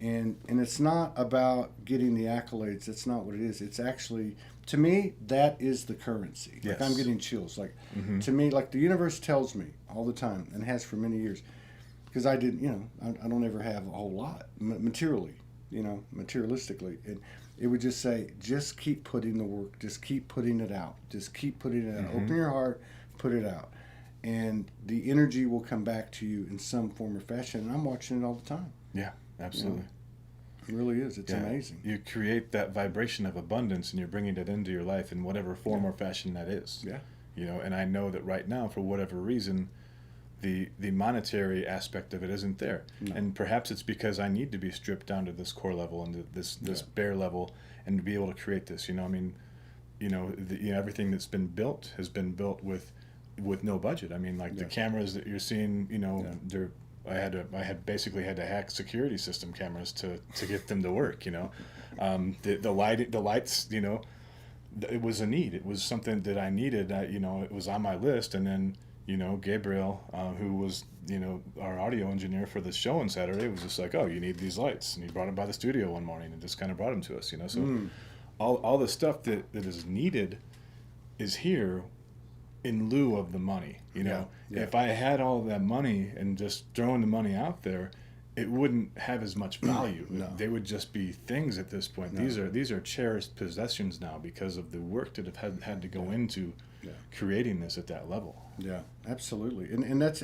and it's not about getting the accolades. That's not what it is. It's actually, to me, that is the currency. Yes. Like, I'm getting chills. Like, to me, like the universe tells me all the time, and has for many years, because I don't ever have a whole lot materially, materialistically. And it would just say, just keep putting the work, just keep putting it out, just keep putting it out. Open your heart, put it out. And the energy will come back to you in some form or fashion. And I'm watching it all the time. Yeah, absolutely. It really is. It's amazing. You create that vibration of abundance, and you're bringing it into your life in whatever form or fashion that is. Yeah. And I know that right now, for whatever reason, the monetary aspect of it isn't there. No. And perhaps it's because I need to be stripped down to this core level and this bare level, and to be able to create this. Everything that's been built has been built with no budget. I mean, like the cameras that you're seeing, I had basically had to hack security system cameras to get them to work. The lights. It was a need. It was something that I needed. It was on my list, and then. Gabriel, who was, our audio engineer for the show on Saturday, was just like, oh, you need these lights. And he brought them by the studio one morning and just kind of brought them to us, So all the stuff that is needed is here in lieu of the money, If I had all that money and just throwing the money out there, it wouldn't have as much value. No. They would just be things at this point. No. These are cherished possessions now because of the work that have had to go into creating this at that level. Yeah, absolutely. And this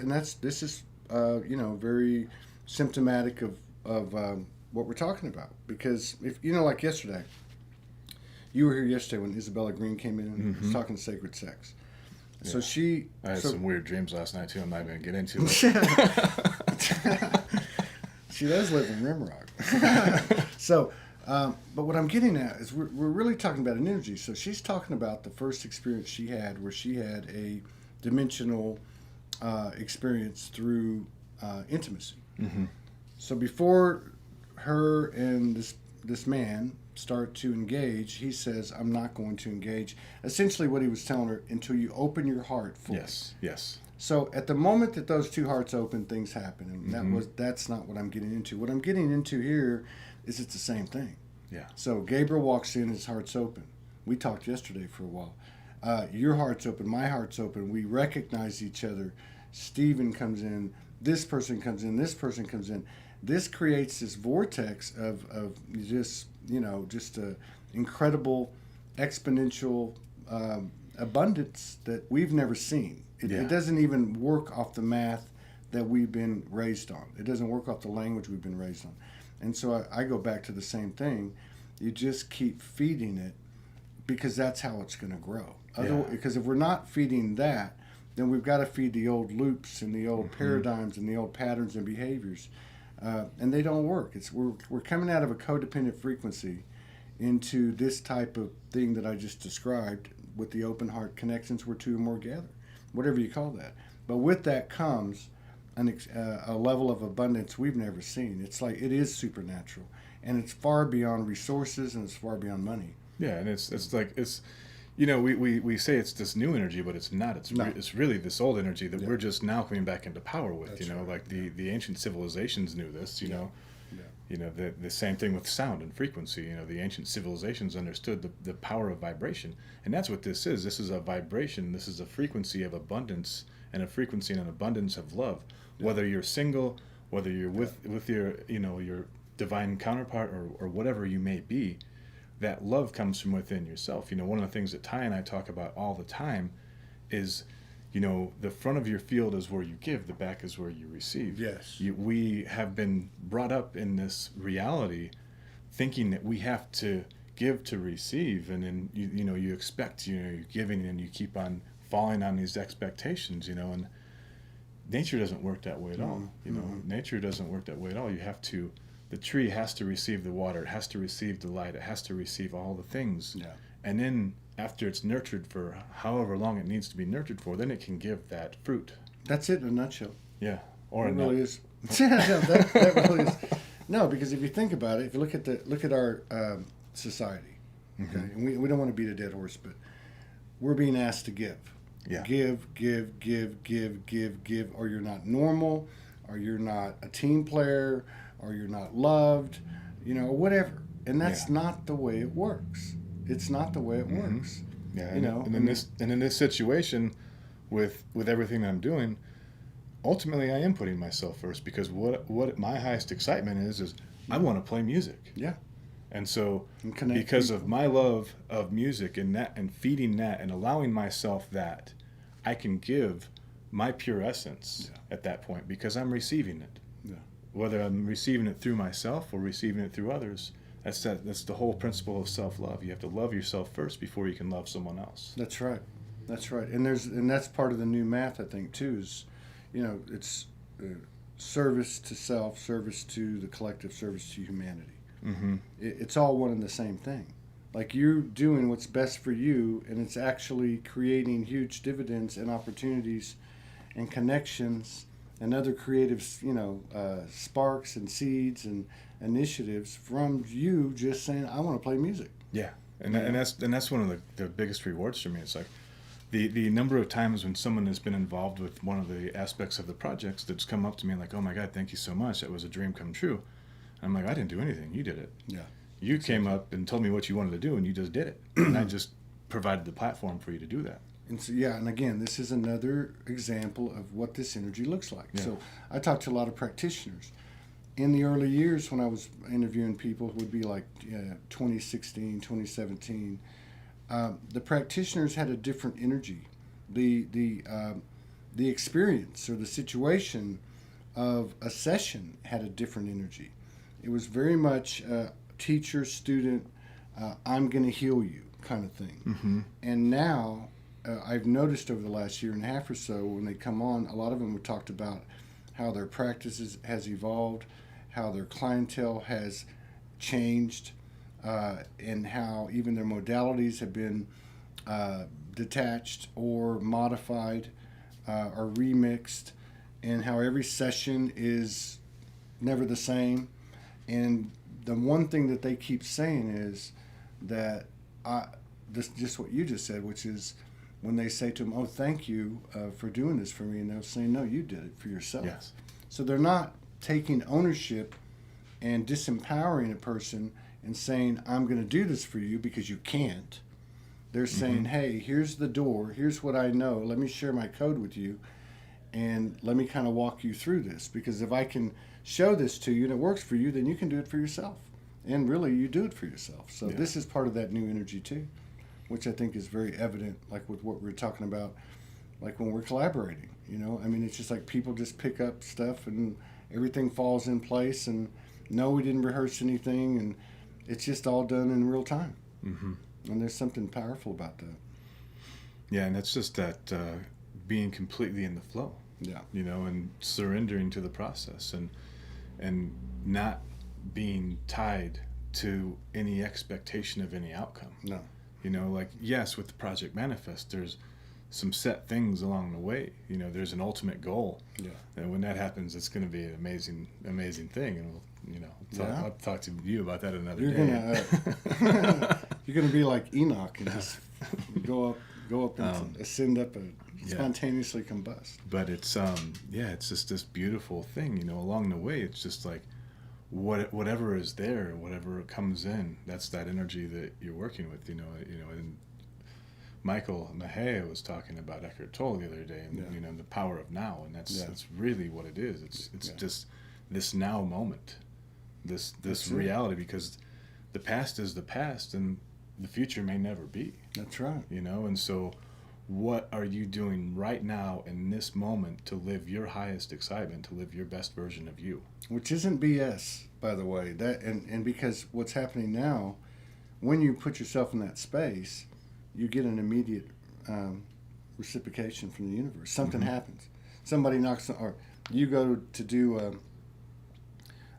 is very symptomatic of what we're talking about, because if like yesterday, you were here yesterday when Isabella Green came in and was talking sacred sex. Yeah. So I had some weird dreams last night too. I'm not going to get into it. She does live in Rimrock. So, but what I'm getting at is we're really talking about an energy. So she's talking about the first experience she had, where she had a dimensional experience through intimacy. Mm-hmm. So before her and this man start to engage, he says, I'm not going to engage. Essentially what he was telling her, until you open your heart fully. Yes. So at the moment that those two hearts open, things happen, and that's not what I'm getting into. What I'm getting into here is it's the same thing. Yeah. So Gabriel walks in, his heart's open. We talked yesterday for a while. Your heart's open, my heart's open. We recognize each other. Stephen comes in, this person comes in, this person comes in. This creates this vortex of just incredible exponential abundance that we've never seen. It doesn't even work off the math that we've been raised on. It doesn't work off the language we've been raised on. And so I go back to the same thing. You just keep feeding it, because that's how it's going to grow. Because if we're not feeding that, then we've got to feed the old loops and the old paradigms and the old patterns and behaviors. And they don't work. We're coming out of a codependent frequency into this type of thing that I just described, with the open heart connections where two or more gather, whatever you call that. But with that comes a level of abundance we've never seen. It's like it is supernatural, and it's far beyond resources, and it's far beyond money. Yeah, and it's like it's, you know, we say it's this new energy, but it's not. It's really this old energy that we're just now coming back into power with. That's you know, right. like the ancient civilizations knew this. You know, Yeah. you know the same thing with sound and frequency. You know, the ancient civilizations understood the power of vibration, and that's what this is. This is a vibration. This is a frequency of abundance and a frequency and an abundance of love. Yeah. Whether you're single, whether you're with your, you know, your divine counterpart, or whatever you may be, that love comes from within yourself. You know, one of the things that Ty and I talk about all the time is, you know, the front of your field is where you give, the back is where you receive. Yes. We have been brought up in this reality thinking that we have to give to receive, and then you know, you expect, you know, you're giving and you keep on falling on these expectations, you know, and nature doesn't work that way at all. You know, nature doesn't work that way at all. You have to, the tree has to receive the water, it has to receive the light, it has to receive all the things. Yeah. And then after it's nurtured for however long it needs to be nurtured for, then it can give that fruit. That's it in a nutshell. Yeah. Or It a really nut. is. Yeah, no, that really is. No, because if you think about it, if you look at our society, okay, and we don't want to beat a dead horse, but we're being asked to give. Yeah. Give, give, give, give, give, give, or you're not normal, or you're not a team player, or you're not loved, you know, whatever. And that's not the way it works. It's not the way it works. Yeah, You and, know, and in this situation, with everything I'm doing, ultimately I am putting myself first, because what my highest excitement is I want to play music. Yeah. And so And connect because people. of my love of music and that, and feeding that and allowing myself that, I can give my pure essence at that point, because I'm receiving it. Yeah. Whether I'm receiving it through myself or receiving it through others, that's the whole principle of self-love. You have to love yourself first before you can love someone else. That's right. That's right. And that's part of the new math, I think, too, is, you know, it's service to self, service to the collective, service to humanity. Mm-hmm. It's all one and the same thing. Like, you're doing what's best for you, and it's actually creating huge dividends and opportunities and connections and other creative, you know, sparks and seeds and initiatives from you just saying, I want to play music. Yeah, and that's one of the biggest rewards for me. It's like the number of times when someone has been involved with one of the aspects of the projects that's come up to me and like, oh my God, thank you so much. That was a dream come true. I'm like, I didn't do anything. You did it. Yeah. You came up and told me what you wanted to do, and you just did it. And I just provided the platform for you to do that. And so, yeah, and again, this is another example of what this energy looks like. Yeah. So I talked to a lot of practitioners. In the early years when I was interviewing people, it would be like 2016, 2017, the practitioners had a different energy. The experience or the situation of a session had a different energy. It was very much teacher, student, I'm going to heal you kind of thing. Mm-hmm. And now I've noticed over the last year and a half or so, when they come on, a lot of them have talked about how their practices has evolved, how their clientele has changed, and how even their modalities have been detached or modified or remixed, and how every session is never the same. And the one thing that they keep saying is that this just what you just said, which is when they say to them, "Oh, thank you for doing this for me," and they'll say, "No, you did it for yourself." Yes. So they're not taking ownership and disempowering a person and saying, "I'm going to do this for you," because you can't. They're saying, "Hey, here's the door. Here's what I know. Let me share my code with you, and let me kind of walk you through this. Because if I can show this to you and it works for you, then you can do it for yourself. And really, you do it for yourself." So this is part of that new energy too, which I think is very evident, like with what we're talking about, like when we're collaborating. You know, I mean, it's just like people just pick up stuff and everything falls in place. And no, we didn't rehearse anything, and it's just all done in real time. Mm-hmm. And there's something powerful about that. Yeah, and that's just that being completely in the flow. Yeah. You know, and surrendering to the process, and not being tied to any expectation of any outcome. No. You know, like, yes, with the Project Manifest, there's some set things along the way. You know, there's an ultimate goal. Yeah. And when that happens, it's going to be an amazing thing. And I'll talk to you about that another You're day. You're gonna be like Enoch and just go up and ascend up and spontaneously combust. But it's it's just this beautiful thing. You know, along the way, it's just like whatever is there, whatever comes in, that's that energy that you're working with. You know, and Michael Mahea was talking about Eckhart Tolle the other day, and the power of now, and that's really what it is. It's just this now moment, this reality, because the past is the past, and the future may never be. That's right. You know, and so what are you doing right now in this moment to live your highest excitement, to live your best version of you? Which isn't BS, by the way. That and because what's happening now, when you put yourself in that space, you get an immediate reciprocation from the universe. Something happens. Somebody knocks on, or you go to do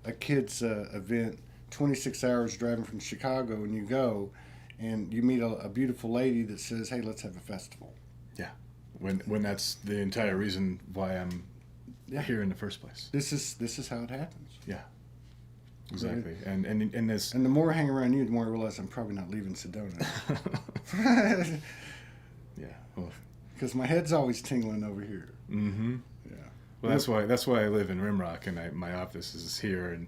a kid's event, 26 hours driving from Chicago, and you go, and you meet a beautiful lady that says, "Hey, let's have a festival." Yeah, when that's the entire reason why I'm here in the first place. This is how it happens. Yeah, exactly. Right. And this. And the more I hang around you, the more I realize I'm probably not leaving Sedona. Yeah, well, because my head's always tingling over here. Mm-hmm. Yeah. Well, that's why I live in Rimrock, and my office is here, and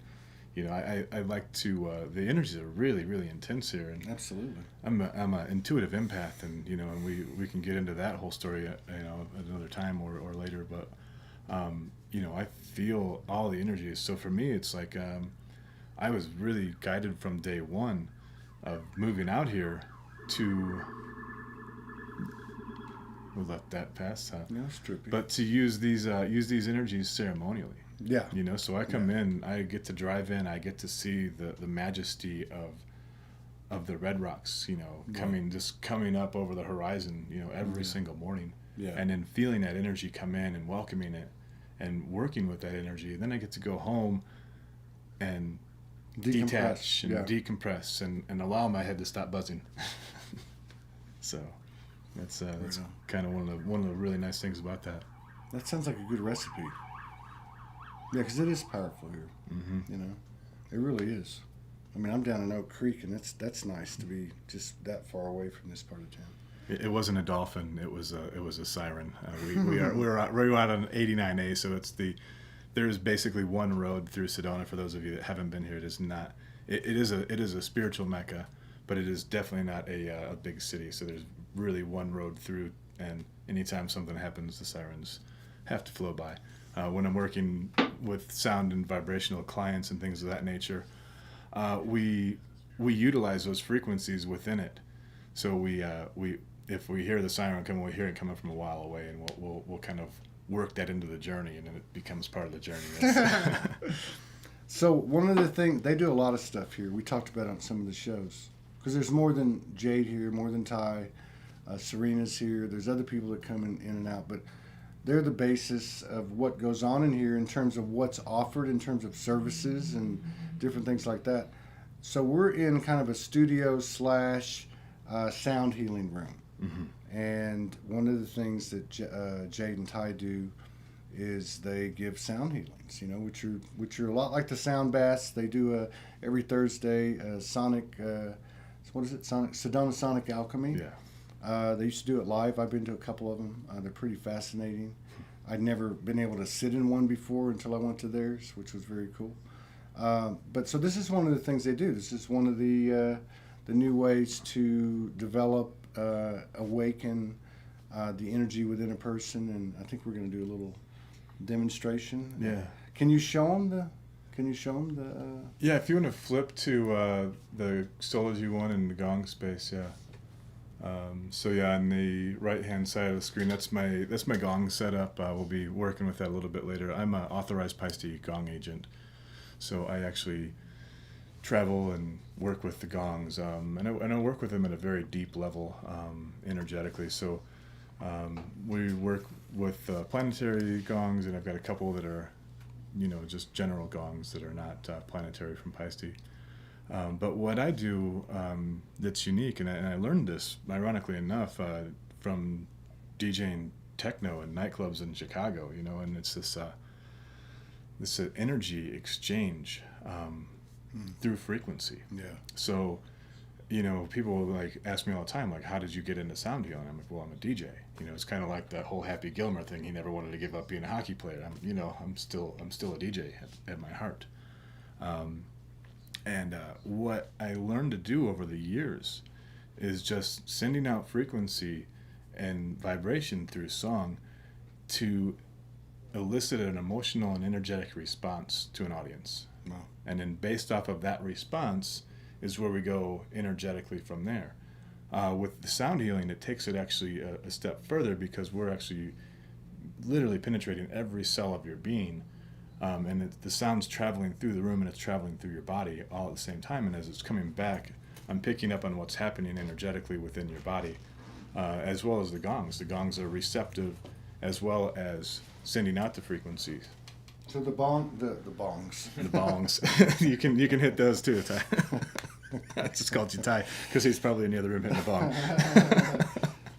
I like to. The energies are really, really intense here, and absolutely. I'm an intuitive empath, and and we can get into that whole story at another time or later, but I feel all the energies. So for me, it's like I was really guided from day one of moving out here to. We'll let that pass, huh? No, it's trippy. But to use these energies ceremonially. Yeah. So I come in, I get to drive in, I get to see the majesty of the Red Rocks, coming up over the horizon, every single morning. Yeah. And then feeling that energy come in and welcoming it and working with that energy. Then I get to go home and detach and decompress and allow my head to stop buzzing. So that's kind of one of the really nice things about that. That sounds like a good recipe. Yeah, because it is powerful here. Mm-hmm. It really is. I mean, I'm down in Oak Creek, and that's nice to be just that far away from this part of town. It wasn't a dolphin; it was a siren. We're out on 89A, so there's basically one road through Sedona. For those of you that haven't been here, it is not. It is a spiritual mecca, but it is definitely not a big city. So there's really one road through, and anytime something happens, the sirens have to flow by. When I'm working with sound and vibrational clients and things of that nature, we utilize those frequencies within it. So we if we hear the siren coming, we hear it coming from a while away, and we'll kind of work that into the journey, and then it becomes part of the journey. So one of the things, they do a lot of stuff here. We talked about it on some of the shows, because there's more than Jade here, more than Ty. Serena's here. There's other people that come in and out, but they're the basis of what goes on in here in terms of what's offered in terms of services and different things like that. So we're in kind of a studio / sound healing room. Mm-hmm. And one of the things that Jade and Ty do is they give sound healings, which are a lot like the sound baths. They do every Thursday sonic, what is it? Sedona Sonic Alchemy. Yeah. They used to do it live. I've been to a couple of them. They're pretty fascinating. I'd never been able to sit in one before until I went to theirs, which was very cool. But so this is one of the things they do. This is one of the new ways to develop, awaken the energy within a person. And I think we're going to do a little demonstration. Yeah. Can you show them the? Yeah, if you want to flip to the Stology one in the gong space, yeah. So yeah, on the right-hand side of the screen, that's my gong setup. We'll be working with that a little bit later. I'm an authorized Paiste gong agent, so I actually travel and work with the gongs, and I work with them at a very deep level, energetically. So we work with planetary gongs, and I've got a couple that are, just general gongs that are not planetary from Paiste. But what I do that's unique, and I learned this, ironically enough, from DJing techno in nightclubs in Chicago, and it's this energy exchange through frequency. Yeah. So, people like ask me all the time, like, how did you get into sound healing? I'm like, well, I'm a DJ. It's kind of like that whole Happy Gilmore thing. He never wanted to give up being a hockey player. I'm still a DJ at my heart. And what I learned to do over the years is just sending out frequency and vibration through song to elicit an emotional and energetic response to an audience. Wow. And then based off of that response is where we go energetically from there. With the sound healing, it takes it actually a step further, because we're actually literally penetrating every cell of your being, and the sound's traveling through the room and it's traveling through your body all at the same time. And as it's coming back, I'm picking up on what's happening energetically within your body, as well as the gongs. The gongs are receptive, as well as sending out the frequencies. So the bongs. The bongs. you can hit those too, Ty. I just called you Ty because he's probably in the other room hitting the bong.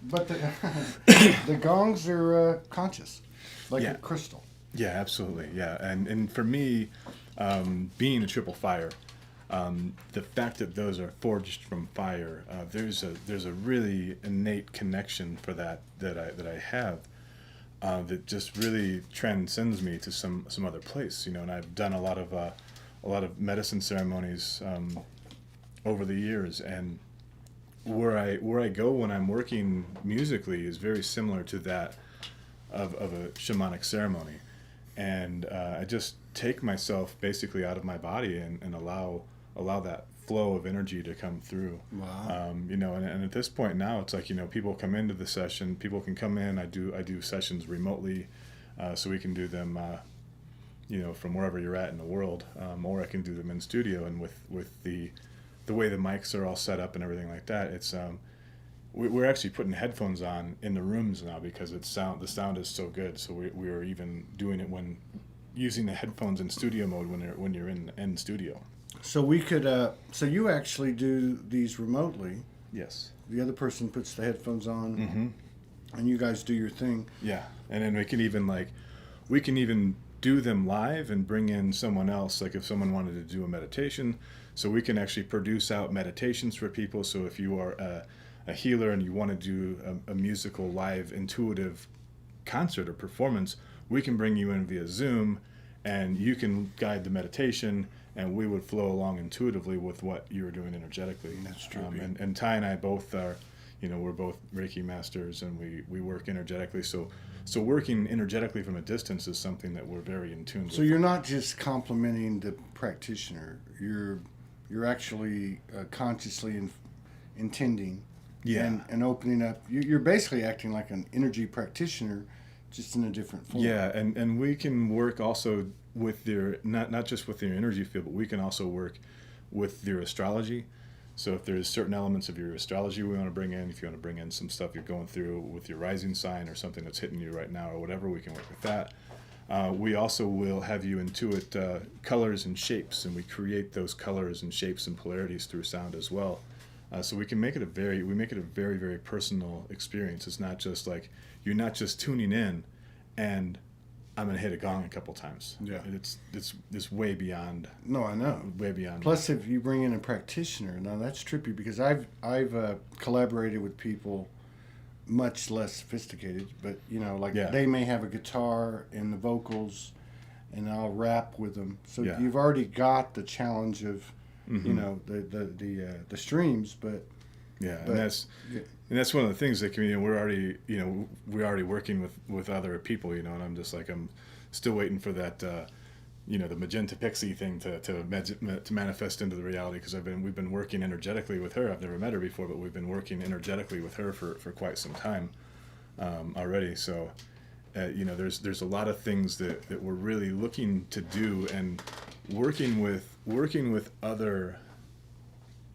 But the gongs are conscious, like a crystal. Yeah, absolutely. Yeah, and for me, being a triple fire, the fact that those are forged from fire, there's a really innate connection for that I have. That just really transcends me to some other place, and I've done a lot of medicine ceremonies over the years, and where I go when I'm working musically is very similar to that of a shamanic ceremony, and I just take myself basically out of my body and allow that flow of energy to come through. Wow. And at this point now, it's like, people come into the session, people can come in. I do sessions remotely, so we can do them, from wherever you're at in the world, or I can do them in studio. And with the way the mics are all set up and everything like that, it's we're actually putting headphones on in the rooms now because the sound is so good. So we are even doing it when using the headphones in studio mode when you're in studio. So we could. So you actually do these remotely. Yes. The other person puts the headphones on, Mm-hmm. and you guys do your thing. Yeah, and then we can even do them live and bring in someone else. Like if someone wanted to do a meditation, so we can actually produce out meditations for people. So if you are a healer and you want to do a musical live intuitive concert or performance, we can bring you in via Zoom, and you can guide the meditation. And we would flow along intuitively with what you were doing energetically. That's true. And Ty and I both are, we're both Reiki masters, and we work energetically. So working energetically from a distance is something that we're very in tune with. So you're not just complimenting the practitioner. You're actually consciously intending. Yeah. And opening up. You're basically acting like an energy practitioner, just in a different form. Yeah, and we can work also with not just with your energy field, but we can also work with your astrology. So if there's certain elements of your astrology we want to bring in, if you want to bring in some stuff you're going through with your rising sign or something that's hitting you right now or whatever, we can work with that. We also will have you intuit colors and shapes, and we create those colors and shapes and polarities through sound as well. So we make it a very, very personal experience. It's not just like, you're not just tuning in and I'm going to hit a gong a couple times. Yeah. It's way beyond. No, I know. Way beyond. Plus, if you bring in a practitioner, now that's trippy, because I've collaborated with people much less sophisticated, but they may have a guitar and the vocals, and I'll rap with them. So you've already got the challenge of the streams, but and that's one of the things that we're already working with other people, and I'm just like, I'm still waiting for that the magenta pixie thing to manifest into the reality, because we've been working energetically with her. I've never met her before, but we've been working energetically with her for quite some time already. So there's a lot of things that we're really looking to do, and working with other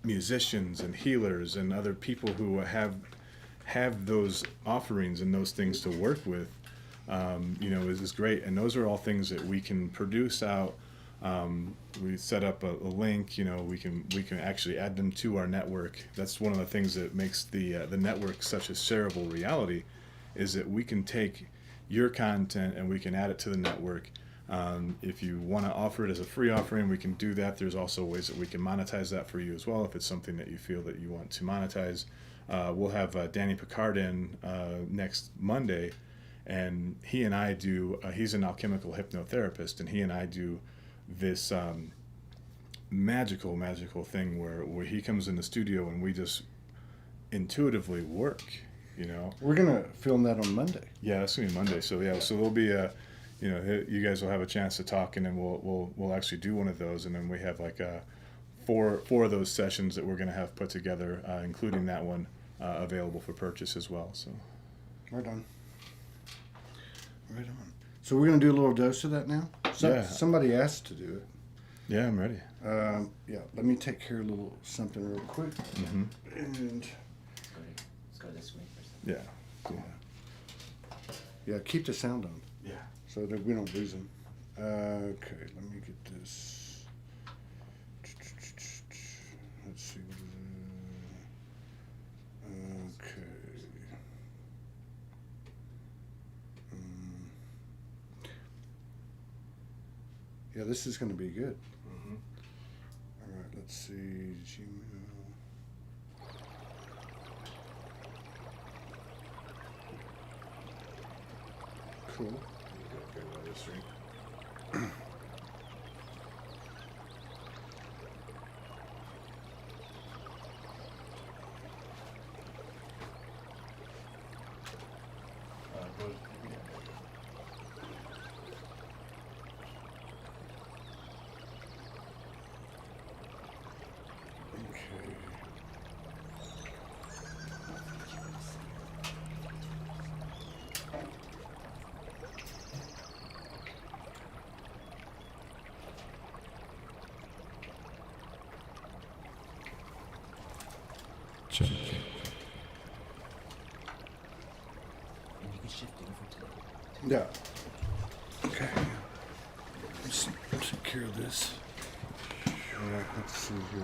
musicians and healers and other people who have those offerings and those things to work with, is great. And those are all things that we can produce out. We set up a link, we can actually add them to our network. That's one of the things that makes the network such a shareable reality, is that we can take your content and we can add it to the network. If you want to offer it as a free offering, we can do that. There's also ways that we can monetize that for you as well if it's something that you feel that you want to monetize. We'll have Danny Picard in next Monday, and he and I do, he's an alchemical hypnotherapist, and he and I do this magical thing where he comes in the studio and we just intuitively work, you know. We're going to film that on Monday. Yeah, that's going to be Monday. So yeah, so there'll be you know, you guys will have a chance to talk, and then we'll actually do one of those, and then we have like four of those sessions that we're going to have put together, including that one available for purchase as well. So right on. So we're going to do a little dose of that now. Yeah. Somebody asked to do it. Yeah, I'm ready. Yeah, let me take care of a little something real quick. Mm-hmm. And Let's go this way first. Yeah. Cool. Yeah, keep the sound on. Yeah. So that we don't lose them. Okay, let me get this. Let's see what it is. Okay. Yeah, this is going to be good. Mm-hmm. All right, let's see. Gmail. Cool. Check. And you can shift it over to Yeah. Okay. Let's take care of this. All right, let's see here.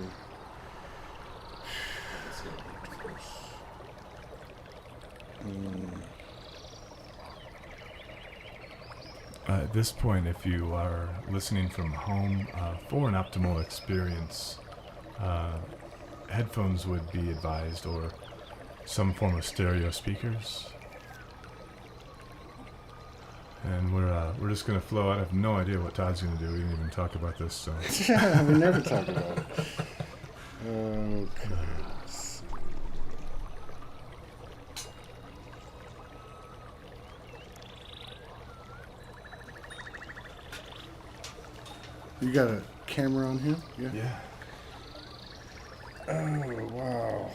At this point, if you are listening from home, for an optimal experience, headphones would be advised, or some form of stereo speakers. And we're just gonna flow. I have no idea what Todd's gonna do. We didn't even talk about this, so. Yeah, we never talk about it. Okay. Let's see. You got a camera on him? Yeah. Yeah. Oh, wow.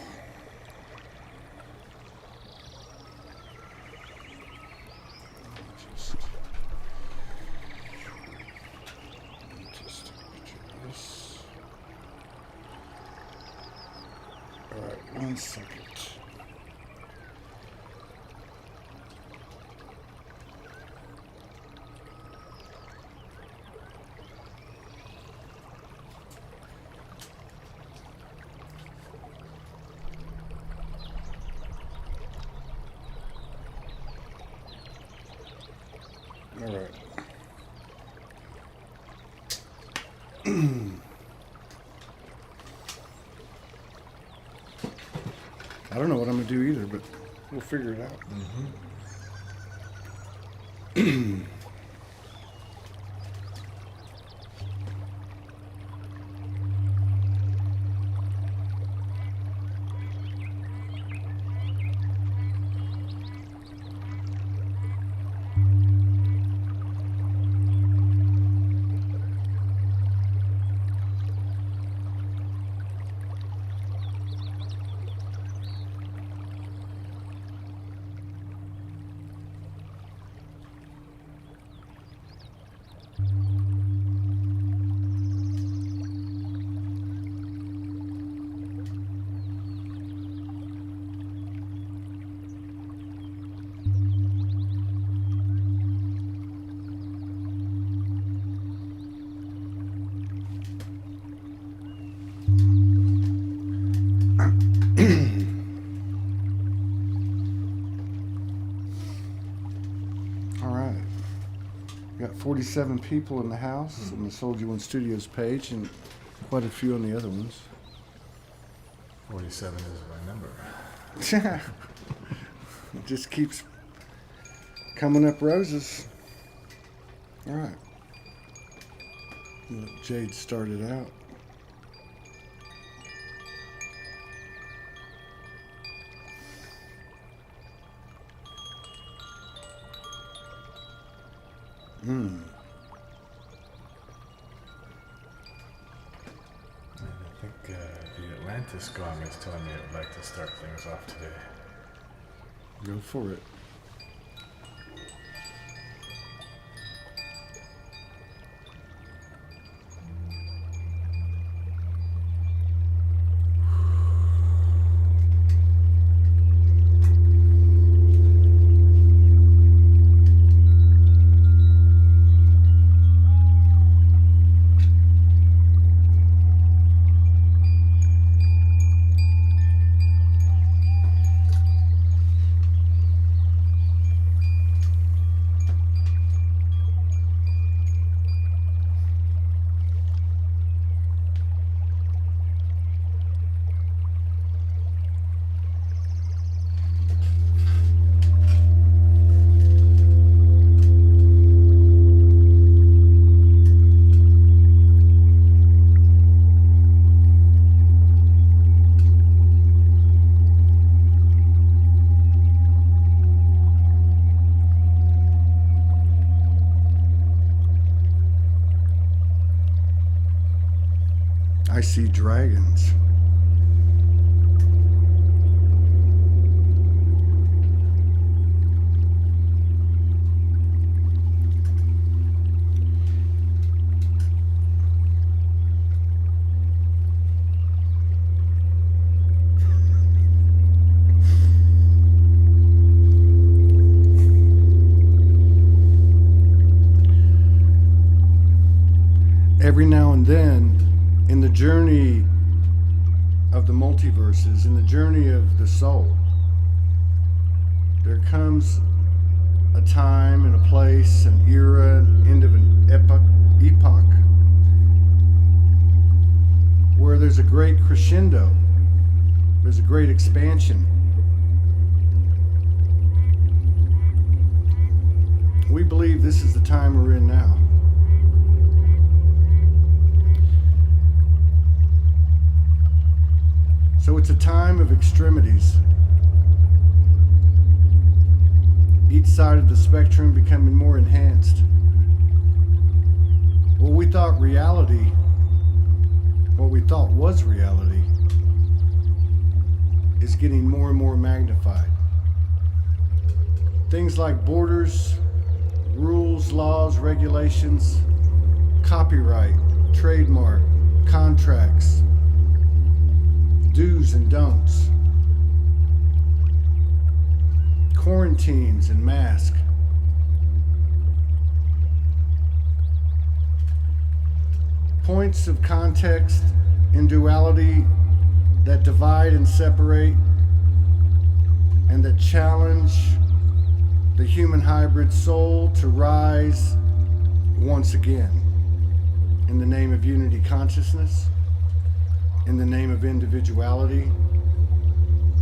Just take a picture of this. All right, 1 second. All right. I don't know what I'm gonna do either, but we'll figure it out. 47 people in the house on the Soldier One Studios page and quite a few on the other ones. 47 is my number. It just keeps coming up roses. All right. Let Jade start it out. And I think the Atlantis gong is telling me it would like to start things off today. Go for it. I see dragons. Every now and then, in the journey of the multiverses, in the journey of the soul, there comes a time and a place, an era, an end of an epoch, where there's a great crescendo, there's a great expansion. We believe this is the time we're in now. So it's a time of extremities. Each side of the spectrum becoming more enhanced. What we thought was reality, is getting more and more magnified. Things like borders, rules, laws, regulations, copyright, trademark, contracts, do's and don'ts, quarantines and masks, points of context in duality that divide and separate and that challenge the human hybrid soul to rise once again in the name of unity consciousness, in the name of individuality,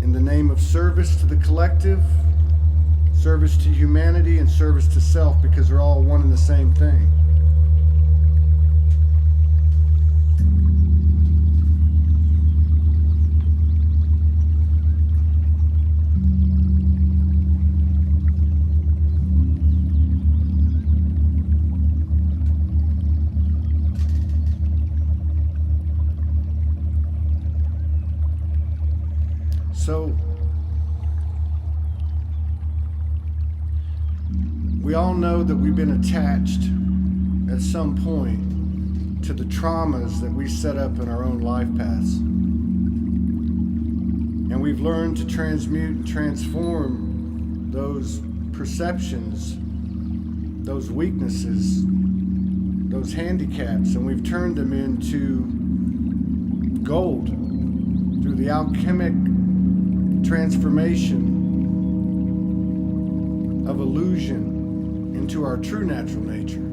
in the name of service to the collective, service to humanity, and service to self, because they're all one and the same thing. So, we all know that we've been attached at some point to the traumas that we set up in our own life paths. And we've learned to transmute and transform those perceptions, those weaknesses, those handicaps, and we've turned them into gold through the alchemic transformation of illusion into our true natural nature.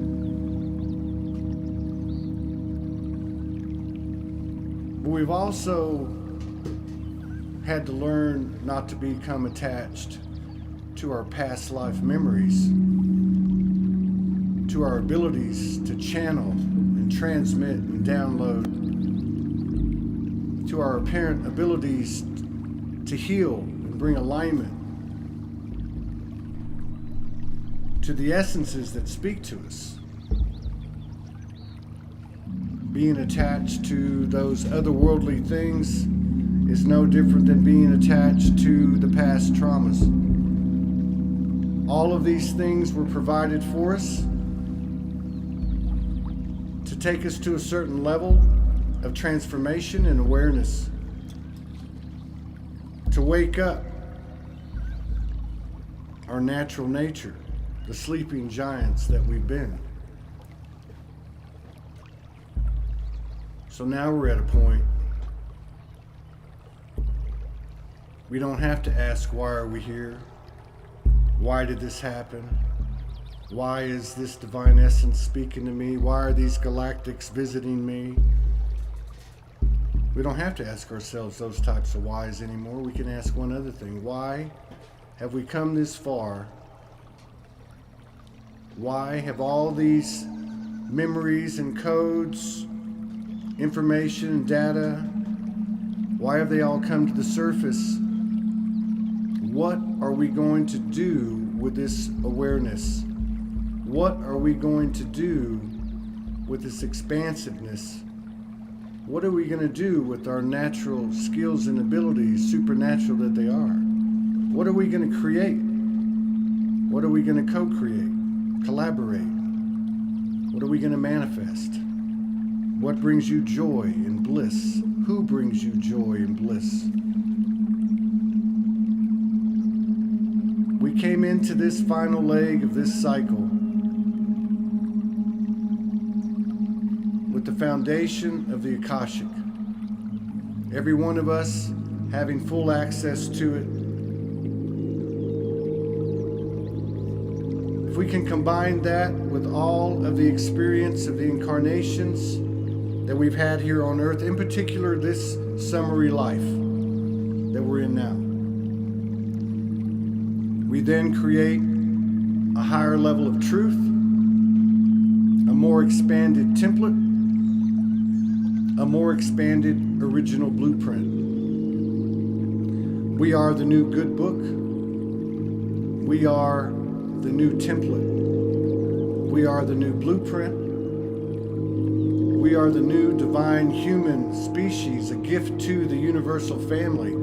But we've also had to learn not to become attached to our past life memories, to our abilities to channel and transmit and download, to our apparent abilities to heal and bring alignment, to the essences that speak to us. Being attached to those otherworldly things is no different than being attached to the past traumas. All of these things were provided for us to take us to a certain level of transformation and awareness, to wake up our natural nature, the sleeping giants that we've been. So now we're at a point we don't have to ask, why are we here? Why did this happen? Why is this divine essence speaking to me? Why are these galactics visiting me? We don't have to ask ourselves those types of whys anymore. We can ask one other thing. Why have we come this far? Why have all these memories and codes, information and data, why have they all come to the surface? What are we going to do with this awareness? What are we going to do with this expansiveness? What are we going to do with our natural skills and abilities, supernatural that they are? What are we going to create? What are we going to co-create, collaborate? What are we going to manifest? What brings you joy and bliss? Who brings you joy and bliss? We came into this final leg of this cycle with the foundation of the Akashic. Every one of us having full access to it. If we can combine that with all of the experience of the incarnations that we've had here on Earth, in particular this summary life that we're in now, we then create a higher level of truth, a more expanded template, a more expanded original blueprint. We are the new good book. We are the new template. We are the new blueprint. We are the new divine human species, a gift to the universal family.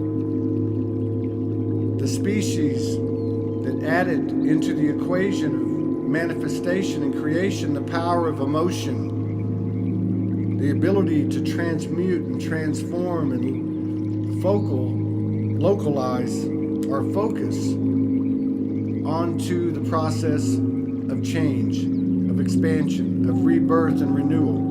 The species that added into the equation of manifestation and creation the power of emotion, the ability to transmute and transform and localize our focus onto the process of change, of expansion, of rebirth and renewal.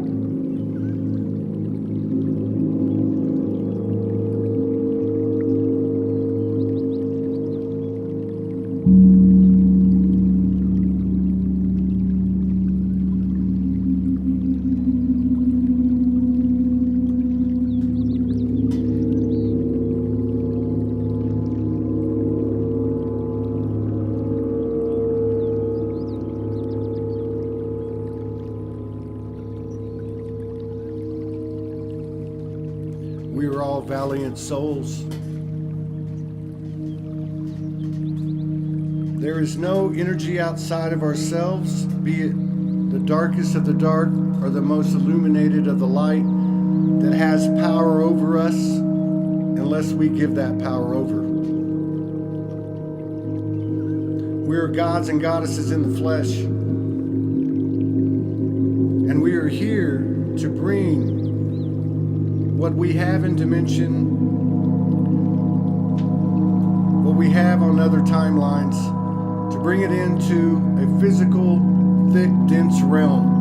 We are all valiant souls. There is no energy outside of ourselves, be it the darkest of the dark or the most illuminated of the light, that has power over us unless we give that power over. We are gods and goddesses in the flesh, and we are here to bring what we have in dimension, what we have on other timelines, to bring it into a physical, thick, dense realm.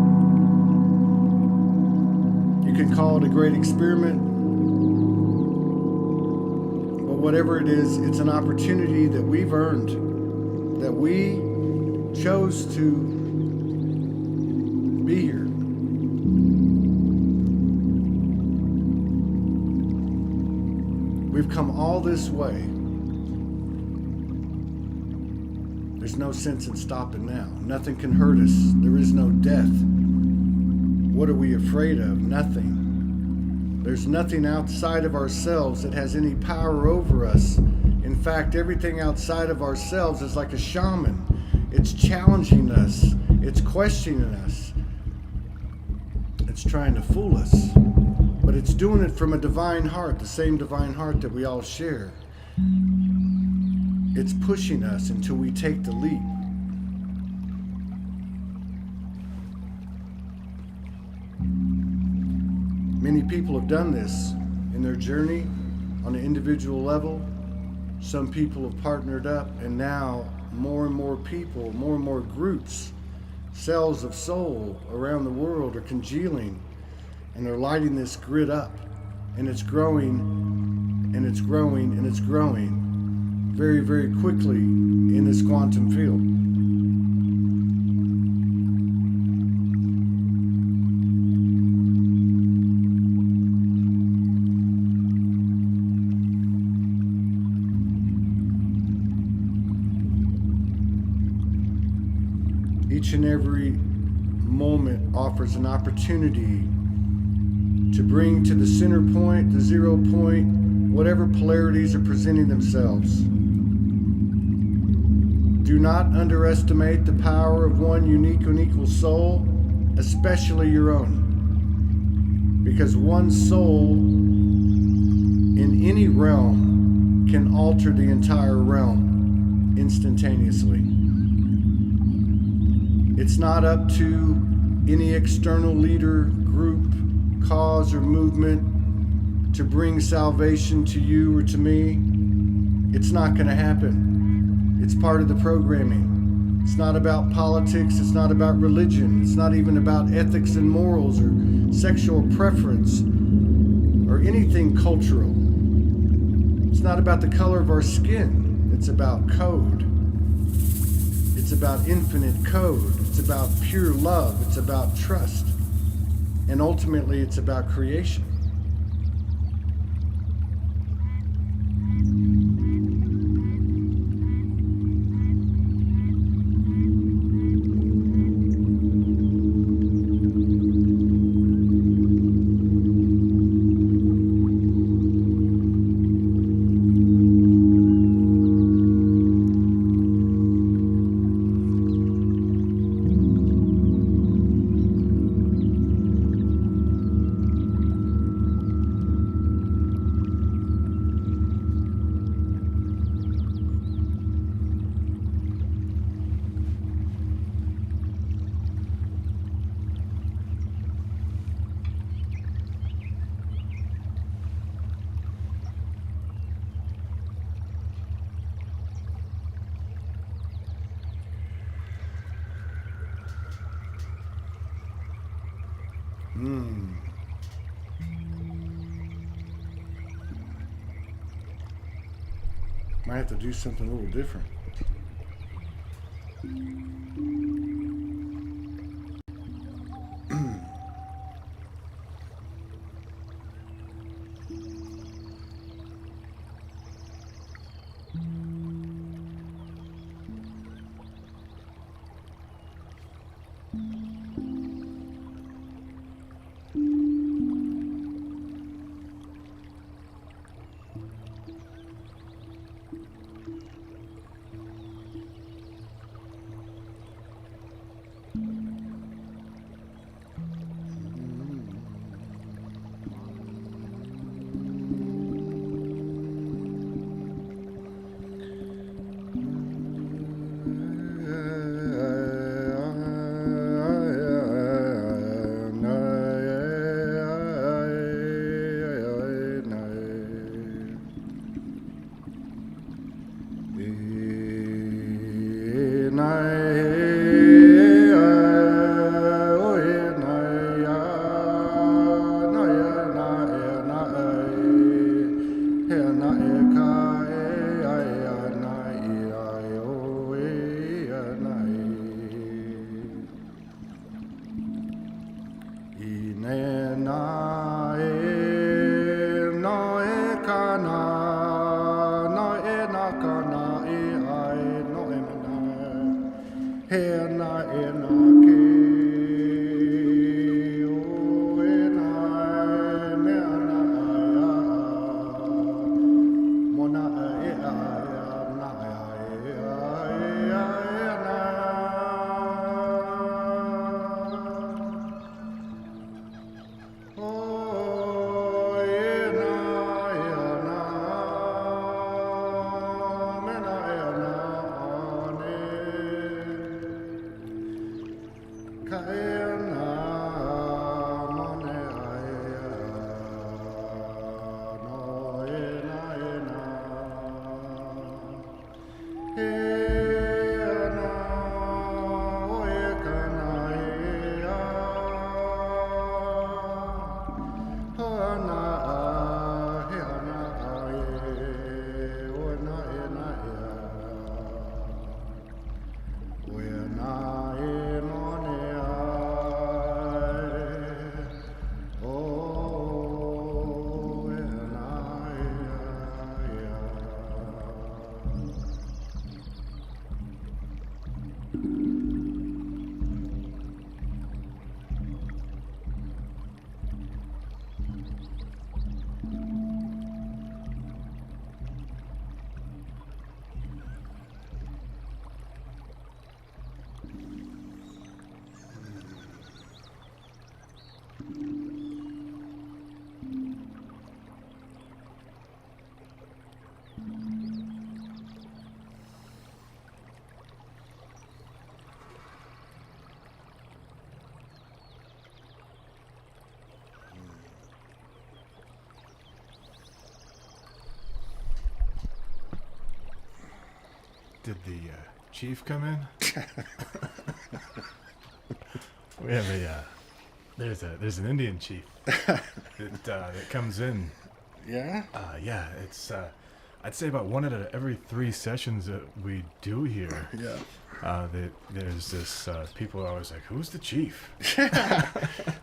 You can call it a great experiment, but whatever it is, it's an opportunity that we've earned, that we chose to be here. We've come all this way. There's no sense in stopping now. Nothing can hurt us. There is no death. What are we afraid of? Nothing. There's nothing outside of ourselves that has any power over us. In fact, everything outside of ourselves is like a shaman. It's challenging us. It's questioning us. It's trying to fool us. But it's doing it from a divine heart, the same divine heart that we all share. It's pushing us until we take the leap. Many people have done this in their journey on an individual level. Some people have partnered up, and now more and more people, more and more groups, cells of soul around the world are congealing, and they're lighting this grid up, and it's growing, and it's growing, and it's growing very, very quickly in this quantum field. Each and every moment offers an opportunity to bring to the center point, the 0 point, whatever polarities are presenting themselves. Do not underestimate the power of one unique and equal soul, especially your own. Because one soul in any realm can alter the entire realm instantaneously. It's not up to any external leader, group, cause, or movement to bring salvation to you or to me. It's not going to happen. It's part of the programming. It's not about politics. It's not about religion. It's not even about ethics and morals or sexual preference or anything cultural. It's not about the color of our skin. It's about code. It's about infinite code. It's about pure love. It's about trust. And ultimately, it's about creation. Might have to do something a little different. Na Did the chief come in? We have there's an Indian chief that comes in. Yeah? Yeah, it's I'd say about one out of every 3 sessions that we do here. Yeah. There's this people are always like, "Who's the chief?"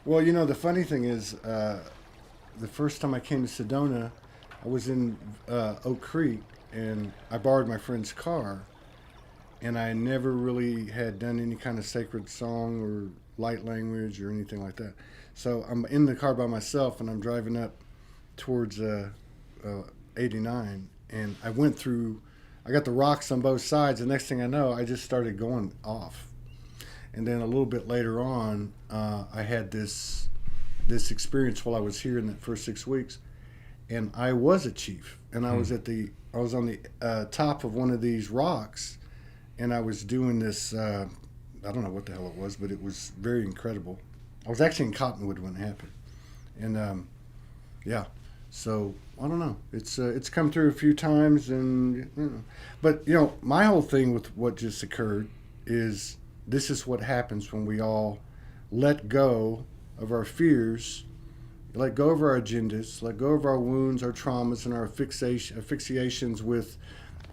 Well, the funny thing is, the first time I came to Sedona, I was in Oak Creek, and I borrowed my friend's car, and I never really had done any kind of sacred song or light language or anything like that. So I'm in the car by myself, and I'm driving up towards 89, and I got the rocks on both sides. The next thing I know, I just started going off. And then a little bit later on, I had this experience while I was here in the first 6 weeks, and I was a chief, and I was on the top of one of these rocks, and I was doing this. I don't know what the hell it was, but it was very incredible. I was actually in Cottonwood when it happened, and yeah. So I don't know. It's come through a few times, and but my whole thing with what just occurred is this is what happens when we all let go of our fears, let go of our agendas, let go of our wounds, our traumas, and our asphyxiations with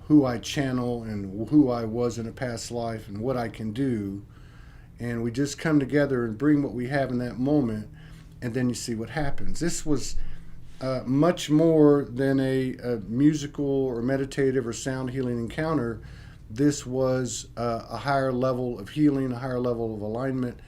who I channel and who I was in a past life and what I can do, and we just come together and bring what we have in that moment, and then you see what happens. This was much more than a musical or meditative or sound healing encounter. This was a higher level of healing, a higher level of alignment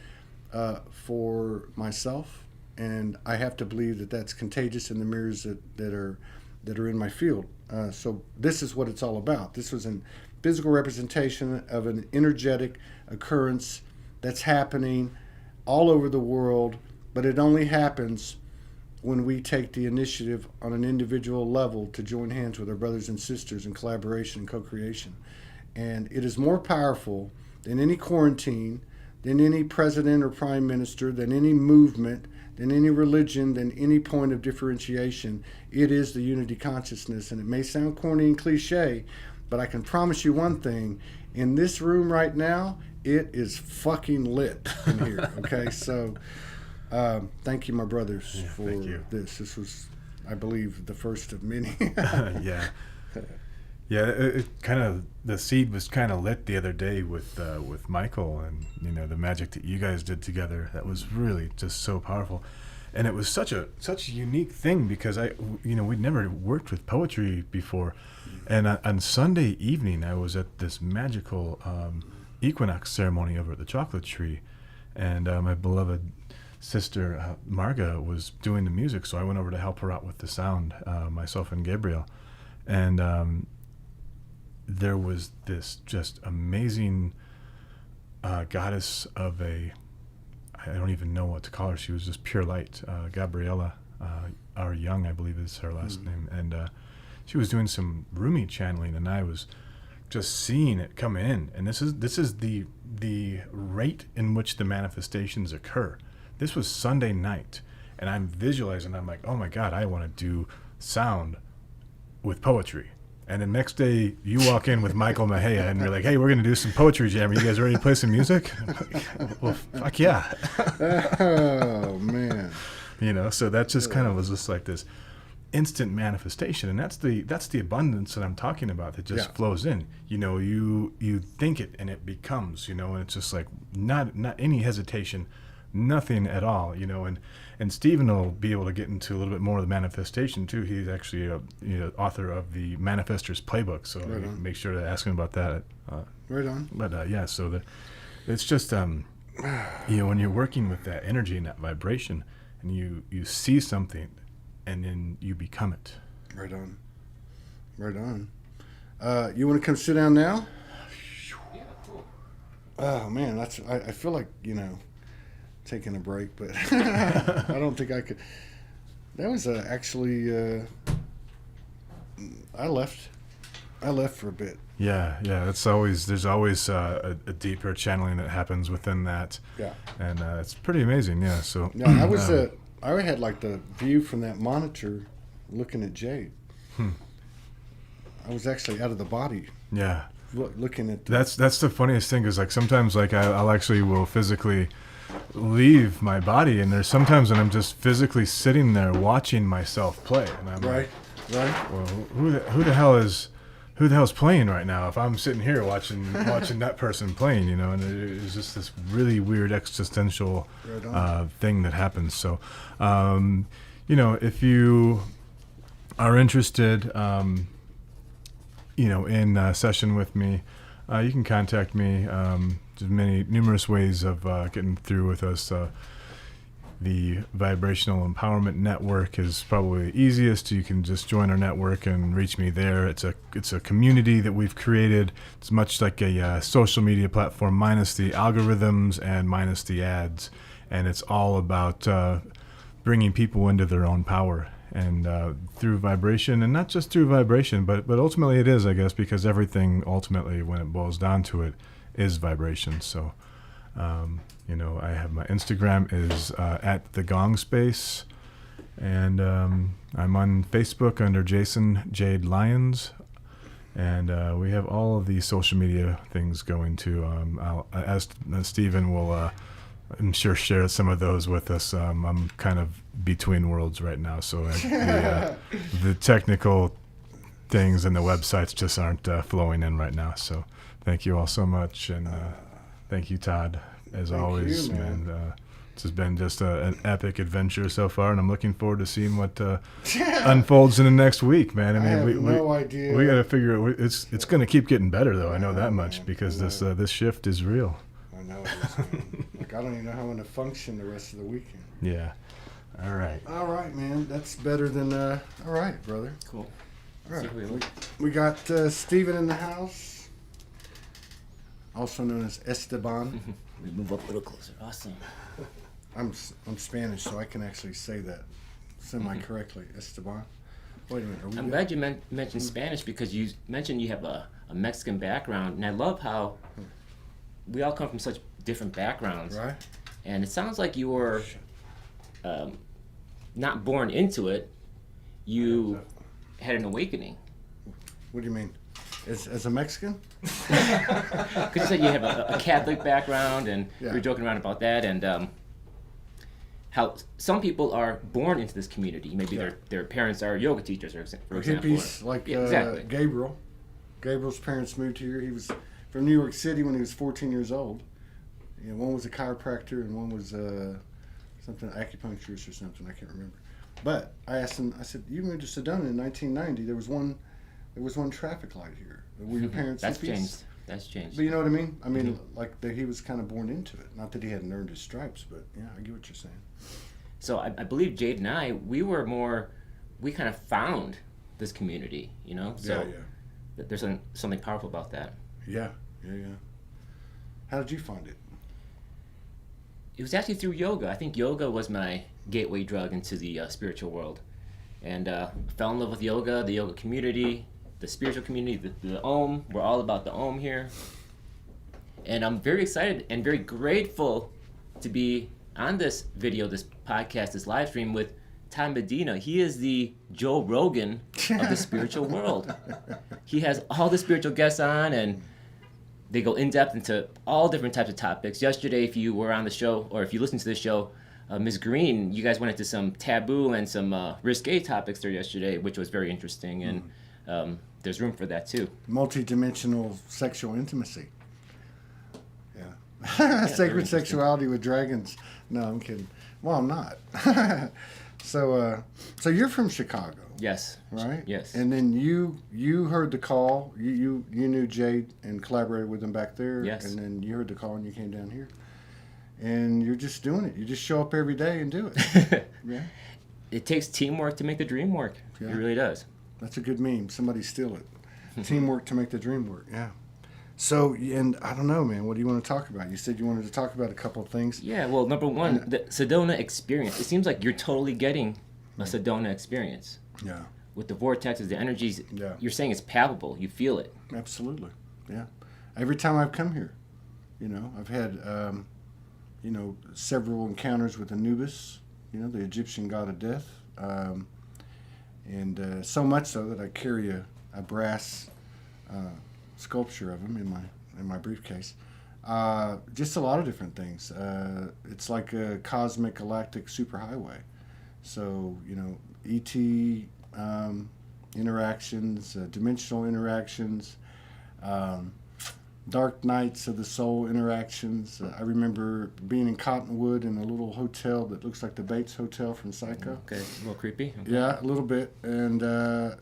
for myself, and I have to believe that that's contagious in the mirrors that are in my field. So this is what it's all about. This was a physical representation of an energetic occurrence that's happening all over the world, but it only happens when we take the initiative on an individual level to join hands with our brothers and sisters in collaboration and co-creation. And it is more powerful than any quarantine, than any president or prime minister, than any movement, than any religion, than any point of differentiation. It is the unity consciousness. And it may sound corny and cliche, but I can promise you one thing. In this room right now, it is fucking lit in here. Okay, so thank you, my brothers, for this. This was, I believe, the first of many. Yeah. Yeah, it kind of, the seed was kind of lit the other day with Michael and, the magic that you guys did together. That was really just so powerful. And it was such a unique thing because we'd never worked with poetry before. And on Sunday evening, I was at this magical equinox ceremony over at the Chocolate Tree. And my beloved sister, Marga, was doing the music. So I went over to help her out with the sound, myself and Gabriel. And there was this just amazing goddess of I don't even know what to call her. She was just pure light. Gabriella R. Young, I believe is her last name. And she was doing some Rumi channeling, and I was just seeing it come in. And this is the rate in which the manifestations occur. This was Sunday night, and I'm visualizing. I'm like, oh my God, I want to do sound with poetry. And the next day, you walk in with Michael Mahea, and you're like, hey, we're going to do some poetry jam. Are you guys ready to play some music? Well, fuck yeah. Oh, man. So that just kind of was just like this instant manifestation. And that's the abundance that I'm talking about that just flows in. You think it, and it becomes, and it's just like not any hesitation, nothing at all, and Stephen will be able to get into a little bit more of the manifestation too. He's actually a author of the Manifestor's Playbook, so make sure to ask him about that. Right on. But yeah, so it's just when you're working with that energy and that vibration, and you see something, and then you become it. Right on. Right on. You want to come sit down now? Yeah, cool. Oh man, I feel like taking a break, but I don't think I could. That was actually I left for a bit. Yeah, there's always a deeper channeling that happens within that. Yeah, and it's pretty amazing. Yeah, so yeah, I had like the view from that monitor, looking at Jade. I was actually out of the body. Yeah. looking at That's the funniest thing is like sometimes like I'll actually will physically leave my body, and there's sometimes when I'm just physically sitting there watching myself play, and I'm right, like, well, who the hell's playing right now? If I'm sitting here watching that person playing, you know, and it's just this really weird existential thing that happens. So, you know, if you are interested, you know, in a session with me, you can contact me. There's numerous ways of getting through with us. The Vibrational Empowerment Network is probably the easiest. You can just join our network and reach me there. It's a community that we've created. It's much like a social media platform, minus the algorithms and minus the ads. And it's all about bringing people into their own power. And through vibration, and not just through vibration, but ultimately it is, I guess, because everything ultimately, when it boils down to it, is vibration. So, you know, I have my Instagram is at the Gong Space, and I'm on Facebook under Jason Jade Lyons, and we have all of these social media things going too. I'll ask Stephen will. I'm sure share some of those with us. I'm kind of between worlds right now, so the technical things and the websites just aren't flowing in right now. So thank you all so much, and thank you, Todd, as always, you, man. This has been just an epic adventure so far, and I'm looking forward to seeing what unfolds in the next week, man. I mean, have no idea. We got to figure it's going to keep getting better, though. I know that much, man. because this shift is real. I know it is, man. Like, I don't even know how I'm going to function the rest of the weekend. Yeah. All right. All right, man. That's better than, all right, brother. Cool. All right. See who we look. We got Steven in the house, also known as Esteban. We move up a little closer. Awesome. I'm Spanish, so I can actually say that semi-correctly. Esteban. Wait a minute. Are we I'm good? glad you mentioned Spanish, because you mentioned you have a Mexican background, and I love how we all come from such different backgrounds. Right? And it sounds like you were not born into it. You had an awakening. What do you mean? As a Mexican? Because you said you have a Catholic background, and Yeah. we were joking around about that, and how some people are born into this community. Maybe Yeah. their parents are yoga teachers, for example. Hippies, like Yeah, exactly. Gabriel. Gabriel's parents moved here. He was from New York City when he was 14 years old. You know, one was a chiropractor and one was something acupuncturist or something. I can't remember. But I asked him. I said, "You moved to Sedona in 1990. There was one traffic light here. Were your parents That's hippies?" changed. That's changed. But you know what I mean? I mean, like that he was kind of born into it. Not that he hadn't earned his stripes, but yeah, I get what you're saying. So I believe Jade and I, we kind of found this community, you know? So there's something powerful about that. Yeah. How did you find it? It was actually through yoga. I think yoga was my gateway drug into the spiritual world. And fell in love with yoga, the yoga community, the spiritual community, the Om. We're all about the Om here. And I'm very excited and very grateful to be on this video, this podcast, this live stream with Todd Medina. He is the Joe Rogan of the spiritual world. He has all the spiritual guests on, and they go in depth into all different types of topics. Yesterday, if you were on the show, or if you listened to the show, Ms. Green, you guys went into some taboo and some risque topics there yesterday, which was very interesting, and there's room for that too. Multi-dimensional sexual intimacy. Yeah. Sacred sexuality with dragons. No, I'm kidding. Well, I'm not. So you're from Chicago. Yes. Right? Yes. And then you heard the call. You knew Jade and collaborated with him back there. Yes. And then you heard the call and you came down here. And you're just doing it. You just show up every day and do it. Yeah. It takes teamwork to make the dream work. Yeah. It really does. That's a good meme. Somebody steal it. Teamwork to make the dream work. Yeah. So, and I don't know, man. What do you want to talk about? You said you wanted to talk about a couple of things. Yeah, well, number one, the Sedona experience. It seems like you're totally getting a Sedona experience. Yeah. With the vortexes, the energies, Yeah. you're saying it's palpable. You feel it. Absolutely. Yeah. Every time I've come here, I've had, several encounters with Anubis, the Egyptian god of death. And so much so that I carry a brass sculpture of him in my briefcase. Just a lot of different things. It's like a cosmic galactic superhighway. So, ET interactions, dimensional interactions, dark nights of the soul interactions. I remember being in Cottonwood in a little hotel that looks like the Bates Hotel from Psycho. Okay, a little creepy. Okay. Yeah, a little bit. And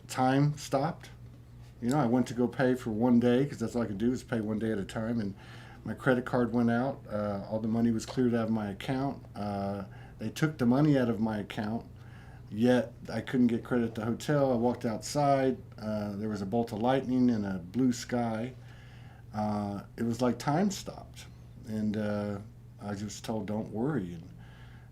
time stopped. I went to go pay for one day because that's all I could do is pay one day at a time. And my credit card went out. All the money was cleared out of my account. They took the money out of my account, yet I couldn't get credit at the hotel. I walked outside. There was a bolt of lightning and a blue sky. It was like time stopped. And I was told, don't worry. And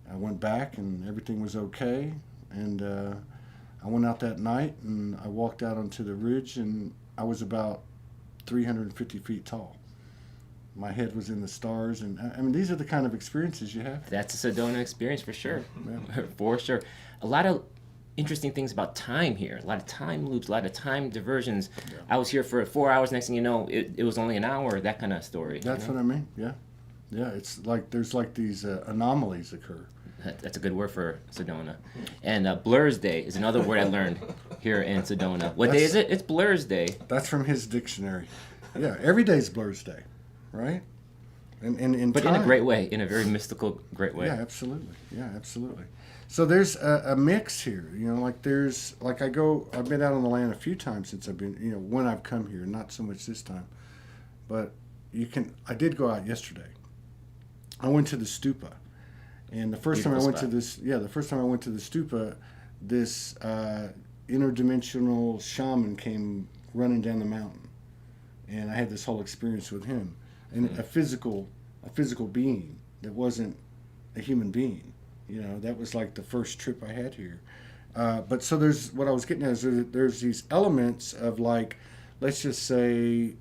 I went back and everything was okay. And I went out that night and I walked out onto the ridge and I was about 350 feet tall. My head was in the stars, and I mean, these are the kind of experiences you have. That's a Sedona experience for sure. Yeah. For sure. A lot of interesting things about time here. A lot of time loops, a lot of time diversions. Yeah. I was here for 4 hours. Next thing you know, it was only an hour. That kind of story. That's what I mean. Yeah. Yeah. It's like there's like these anomalies occur. That's a good word for Sedona. And Blur's Day is another word I learned here in Sedona. What day is it? It's Blur's Day. That's from his dictionary. Yeah. Every day's Blur's Day. Right? And but time. in a great way, in a very mystical, great way. Yeah, absolutely. Yeah, absolutely. So there's a mix here, like I've been out on the land a few times since I've been, when I've come here, not so much this time, but I did go out yesterday. I went to the stupa, and the first time I went to the stupa, this interdimensional shaman came running down the mountain, and I had this whole experience with him. And a physical being that wasn't a human being, that was like the first trip I had here. But so what I was getting at is there's these elements of like, let's just say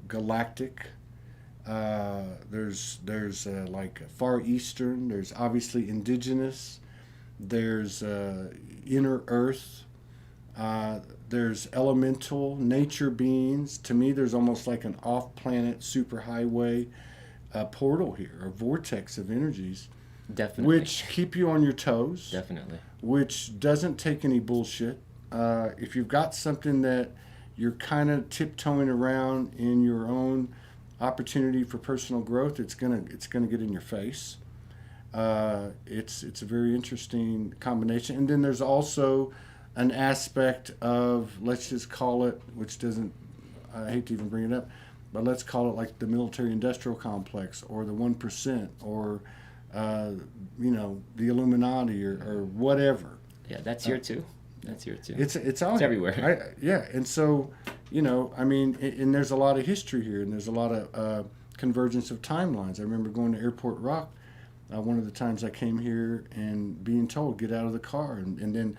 galactic. There's like Far Eastern. There's obviously indigenous. There's inner Earth. There's elemental nature beings. To me, there's almost like an off-planet superhighway portal here, a vortex of energies. Definitely. Which keep you on your toes. Definitely. Which doesn't take any bullshit. If you've got something that you're kind of tiptoeing around in your own opportunity for personal growth, it's gonna get in your face. It's a very interesting combination. And then there's also an aspect of, let's just call it, which doesn't, I hate to even bring it up, but let's call it like the military-industrial complex or the 1% or, the Illuminati or whatever. Yeah, that's here too. That's here too. It's all everywhere. Yeah, and so, and there's a lot of history here, and there's a lot of convergence of timelines. I remember going to Airport Rock one of the times I came here and being told, get out of the car, and then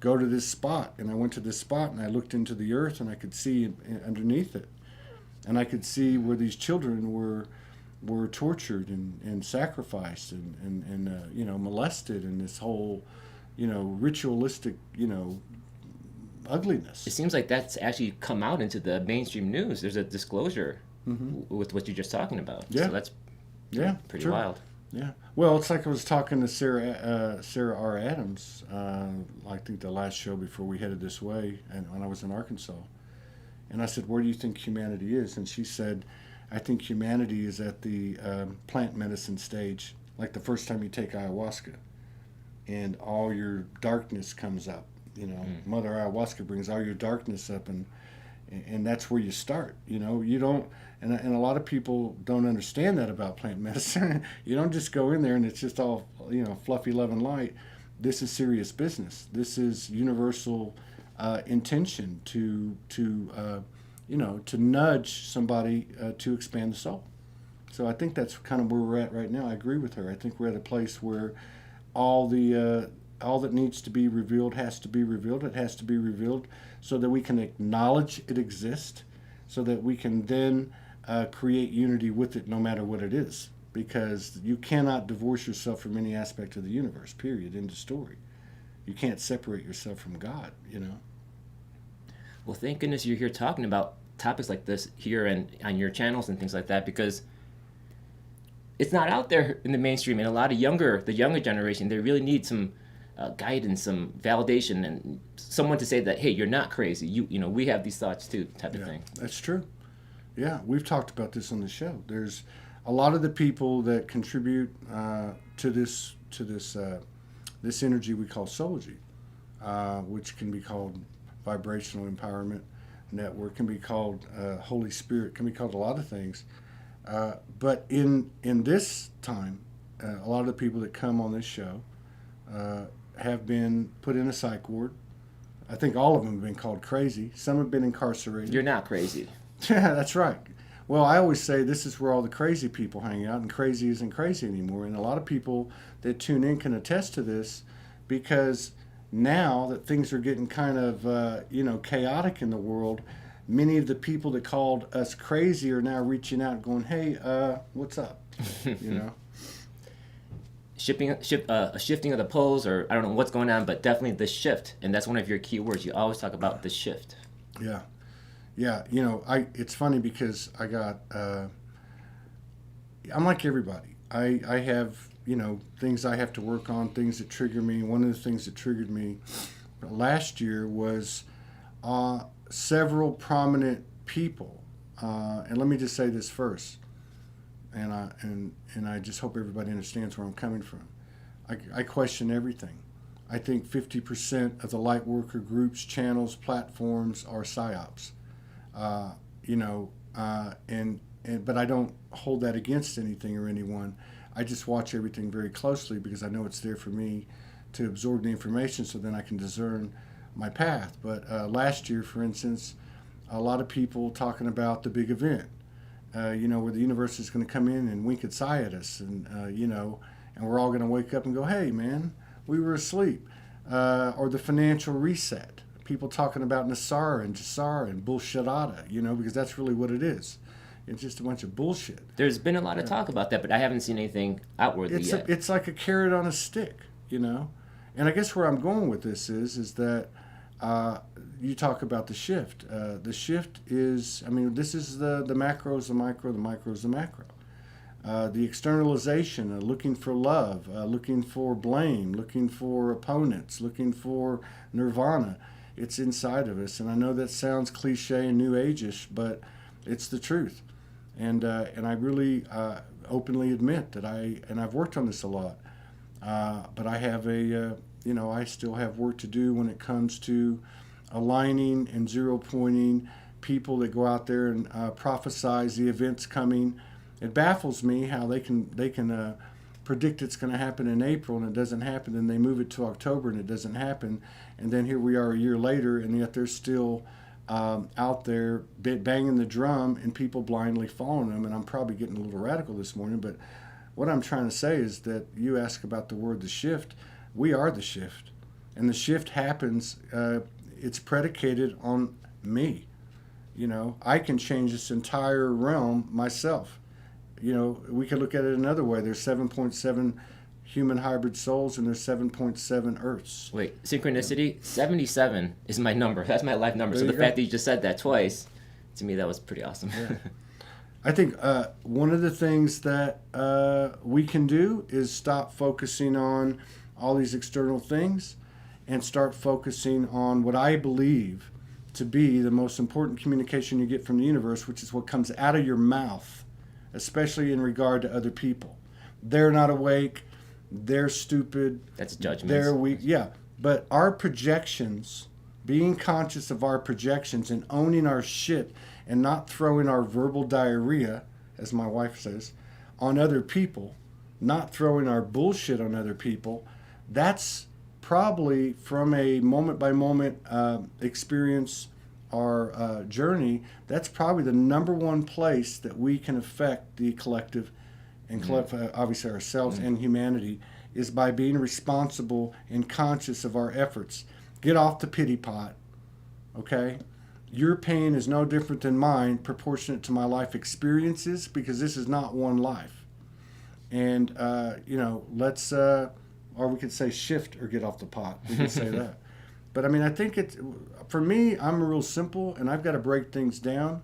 go to this spot. And I went to this spot and I looked into the earth and I could see underneath it. And I could see where these children were tortured and sacrificed and molested, and this whole, ritualistic, ugliness. It seems like that's actually come out into the mainstream news. There's a disclosure with what you're just talking about. Yeah. So that's pretty wild. Yeah. Well, it's like I was talking to Sarah R. Adams, I think the last show before we headed this way, and when I was in Arkansas. And I said, where do you think humanity is? And she said, I think humanity is at the plant medicine stage, like the first time you take ayahuasca, and all your darkness comes up. Mother ayahuasca brings all your darkness up, and that's where you start. You don't, and a lot of people don't understand that about plant medicine. You don't just go in there and it's just all fluffy love and light. This is serious business. This is universal intention to nudge somebody to expand the soul. So I think that's kind of where we're at right now. I agree with her. I think we're at a place where all that needs to be revealed has to be revealed. It has to be revealed so that we can acknowledge it exists, so that we can then create unity with it no matter what it is. Because you cannot divorce yourself from any aspect of the universe, period, end of story. You can't separate yourself from God, Well, thank goodness you're here talking about topics like this here and on your channels and things like that, because it's not out there in the mainstream, and the younger generation, they really need some guidance, some validation, and someone to say that, hey, you're not crazy. We have these thoughts too, type of thing. That's true. Yeah, we've talked about this on the show. There's a lot of the people that contribute to this energy we call Sology, which can be called vibrational empowerment network, can be called Holy Spirit, can be called a lot of things. But in this time, a lot of the people that come on this show have been put in a psych ward. I think all of them have been called crazy. Some have been incarcerated. You're not crazy. Yeah, that's right. Well, I always say this is where all the crazy people hang out, and crazy isn't crazy anymore. And a lot of people that tune in can attest to this, because now that things are getting kind of chaotic in the world, many of the people that called us crazy are now reaching out and going, hey, what's up? A shifting of the poles, or I don't know what's going on, but definitely the shift. And that's one of your key words. You always talk about the shift. Yeah. Yeah, it's funny because I got, I'm like everybody. I have, things I have to work on, things that trigger me. One of the things that triggered me last year was several prominent people. And let me just say this first, and I just hope everybody understands where I'm coming from. I question everything. I think 50% of the light worker groups, channels, platforms are psyops. But I don't hold that against anything or anyone. I just watch everything very closely because I know it's there for me to absorb the information, so then I can discern my path. But last year, for instance, a lot of people talking about the big event, where the universe is going to come in and wink its eye at us, and and we're all going to wake up and go, hey, man, we were asleep. Or the financial reset. People talking about Nasara and Jassara and bullshitata, because that's really what it is. It's just a bunch of bullshit. There's been a lot of talk about that, but I haven't seen anything outwardly yet. It's like a carrot on a stick, And I guess where I'm going with this is that you talk about the shift. The shift is, this is the macro is the micro, the micro is the macro. The externalization, looking for love, looking for blame, looking for opponents, looking for nirvana. It's inside of us, and I know that sounds cliche and new age-ish, but it's the truth. And I really openly admit that I've worked on this a lot, but I have I still have work to do when it comes to aligning and zero pointing people that go out there and prophesize the events coming. It baffles me how they can predict it's going to happen in April and it doesn't happen, and they move it to October and it doesn't happen, and then here we are a year later, and yet they're still out there banging the drum and people blindly following them. And I'm probably getting a little radical this morning, but what I'm trying to say is that you ask about the word the shift. We are the shift, and the shift happens. It's predicated on me. I can change this entire realm myself. We could look at it another way. There's 7.7 human hybrid souls, and there's 7.7 Earths. Wait, synchronicity? 77 is my number. That's my life number. So the fact that you just said that twice, to me, that was pretty awesome. Yeah. I think one of the things that we can do is stop focusing on all these external things and start focusing on what I believe to be the most important communication you get from the universe, which is what comes out of your mouth, especially in regard to other people. They're not awake. They're stupid. That's judgment. They're weak. Yeah. But our projections, being conscious of our projections and owning our shit and not throwing our verbal diarrhea, as my wife says, on other people, not throwing our bullshit on other people, that's probably from a moment-by-moment experience or journey, that's probably the number one place that we can affect the collective and obviously ourselves and humanity, is by being responsible and conscious of our efforts. Get off the pity pot, okay? Your pain is no different than mine, proportionate to my life experiences, because this is not one life. And, let's, or we could say shift or get off the pot. We could say that. But I mean, I think it's, for me, I'm real simple and I've got to break things down.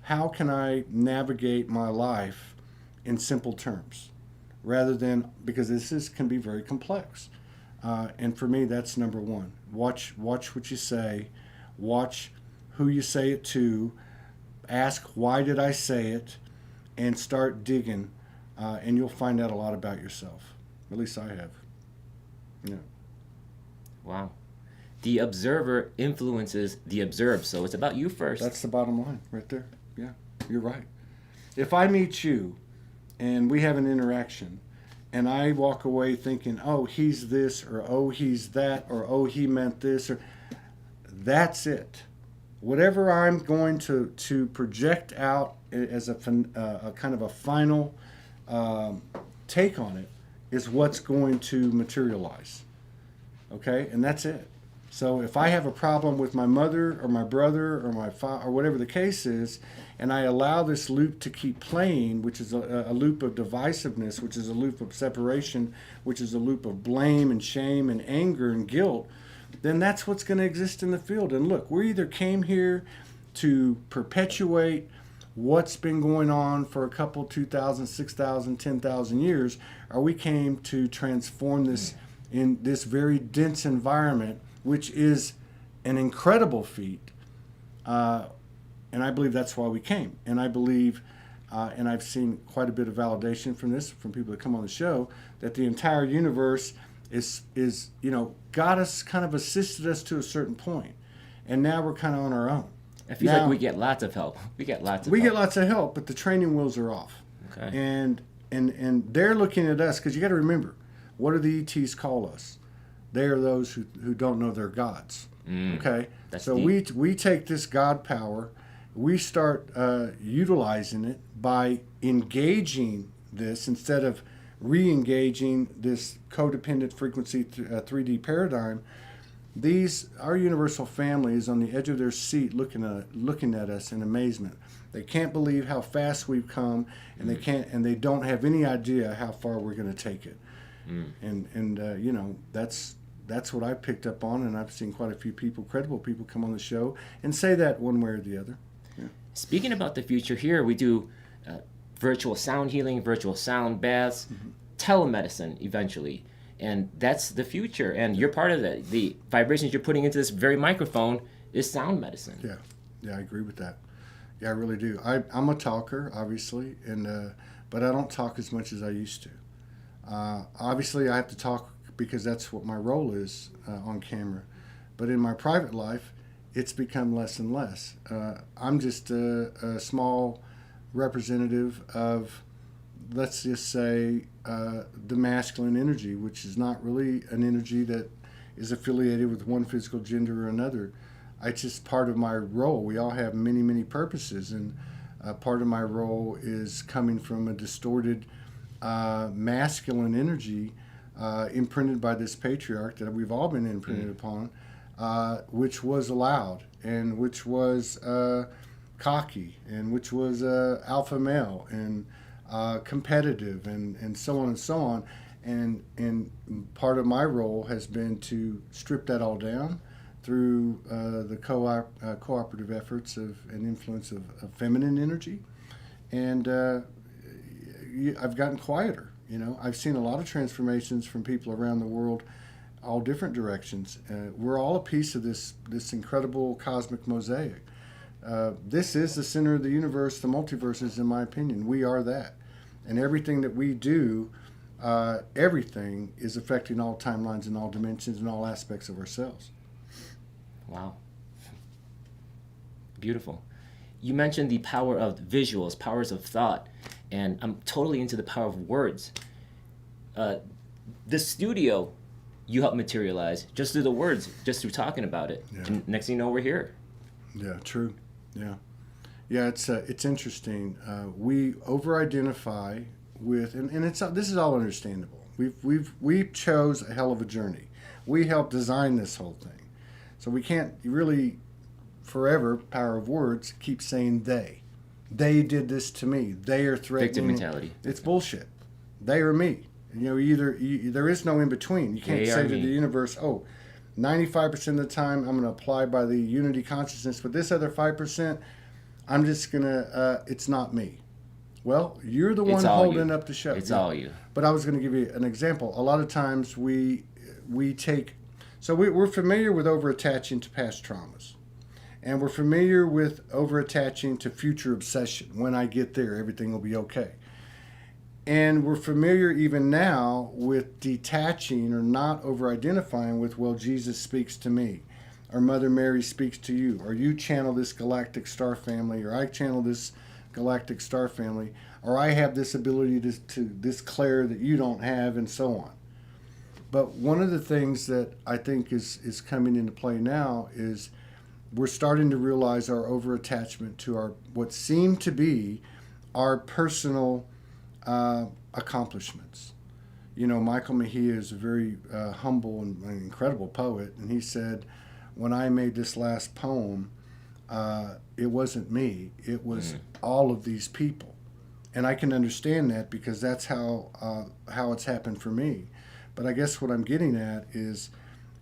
How can I navigate my life in simple terms rather than, because can be very complex. And for me, that's number one. Watch what you say, watch who you say it to, ask why did I say it, and start digging, and you'll find out a lot about yourself. At least I have. Yeah. Wow. The observer influences the observed, so it's about you first. That's the bottom line right there. Yeah, you're right. If I meet you and we have an interaction and I walk away thinking, oh, he's this, or oh, he's that, or oh, he meant this, or that's it. Whatever I'm going to project out as a kind of a final take on it is what's going to materialize. Okay, and that's it. So if I have a problem with my mother or my brother or my father or whatever the case is, and I allow this loop to keep playing, which is a loop of divisiveness, which is a loop of separation, which is a loop of blame and shame and anger and guilt, then that's what's going to exist in the field. And look, we either came here to perpetuate what's been going on for a couple 2,000, 6,000, 10,000 years, or we came to transform this in this very dense environment, which is an incredible feat. And I believe that's why we came. And I believe, and I've seen quite a bit of validation from this, from people that come on the show, that the entire universe is got us, kind of assisted us to a certain point. And now we're kind of on our own. I feel like we get lots of help. We get lots of help, but the training wheels are off. Okay. And they're looking at us, because you got to remember, what do the ETs call us? They are those who don't know their gods. Okay? So deep. we take this God power, we start utilizing it by engaging this instead of re-engaging this codependent frequency 3D paradigm. Our universal family is on the edge of their seat looking at us in amazement. They can't believe how fast we've come, and they don't have any idea how far we're going to take it. And that's what I picked up on, and I've seen quite a few people, credible people, come on the show and say that one way or the other. Yeah. Speaking about the future, here we do virtual sound healing, virtual sound baths, telemedicine eventually, and that's the future. And you're part of that. The vibrations you're putting into this very microphone is sound medicine. Yeah, I agree with that. Yeah, I really do. I'm a talker, obviously, and but I don't talk as much as I used to. Obviously, I have to talk because that's what my role is on camera. But in my private life, it's become less and less. I'm just a small representative of, let's just say, the masculine energy, which is not really an energy that is affiliated with one physical gender or another. It's just part of my role. We all have many, many purposes, and part of my role is coming from a distorted masculine energy imprinted by this patriarch that we've all been imprinted upon, which was loud and which was cocky and which was alpha male and competitive and so on and so on. And part of my role has been to strip that all down through the cooperative efforts and influence of feminine energy. And I've gotten quieter. I've seen a lot of transformations from people around the world, all different directions. We're all a piece of this incredible cosmic mosaic. This is the center of the universe, the multiverses, in my opinion. We are that. And everything that we do, everything is affecting all timelines and all dimensions and all aspects of ourselves. Wow. Beautiful. You mentioned the power of visuals, powers of thought, and I'm totally into the power of words. The studio you help materialize just through the words, just through talking about it. Yeah. And next thing you know, we're here. Yeah, true. Yeah. Yeah, it's interesting. We over-identify with, and this is all understandable. We chose a hell of a journey. We helped design this whole thing. So we can't really forever, power of words, keep saying they. They did this to me. They are threatening. Victim mentality. It's bullshit. They or me. There is no in between. You can't say to the universe, oh, 95% of the time, I'm going to apply by the unity consciousness. But this other 5%, I'm just going to, it's not me. Well, you're the one It's all holding you. up the show. It's Yeah. all you. But I was going to give you an example. A lot of times we take, so we're familiar with over-attaching to past traumas. And we're familiar with over-attaching to future obsession. When I get there, everything will be okay. And we're familiar even now with detaching or not over-identifying with, well, Jesus speaks to me, or Mother Mary speaks to you, or you channel this galactic star family, or I channel this galactic star family, or I have this ability to declare that you don't have, and so on. But one of the things that I think is coming into play now is we're starting to realize our over-attachment to our what seem to be our personal accomplishments. You know, Michael Mejia is a very humble and incredible poet, and he said, when I made this last poem, it wasn't me, it was all of these people. And I can understand that because that's how it's happened for me. But I guess what I'm getting at is,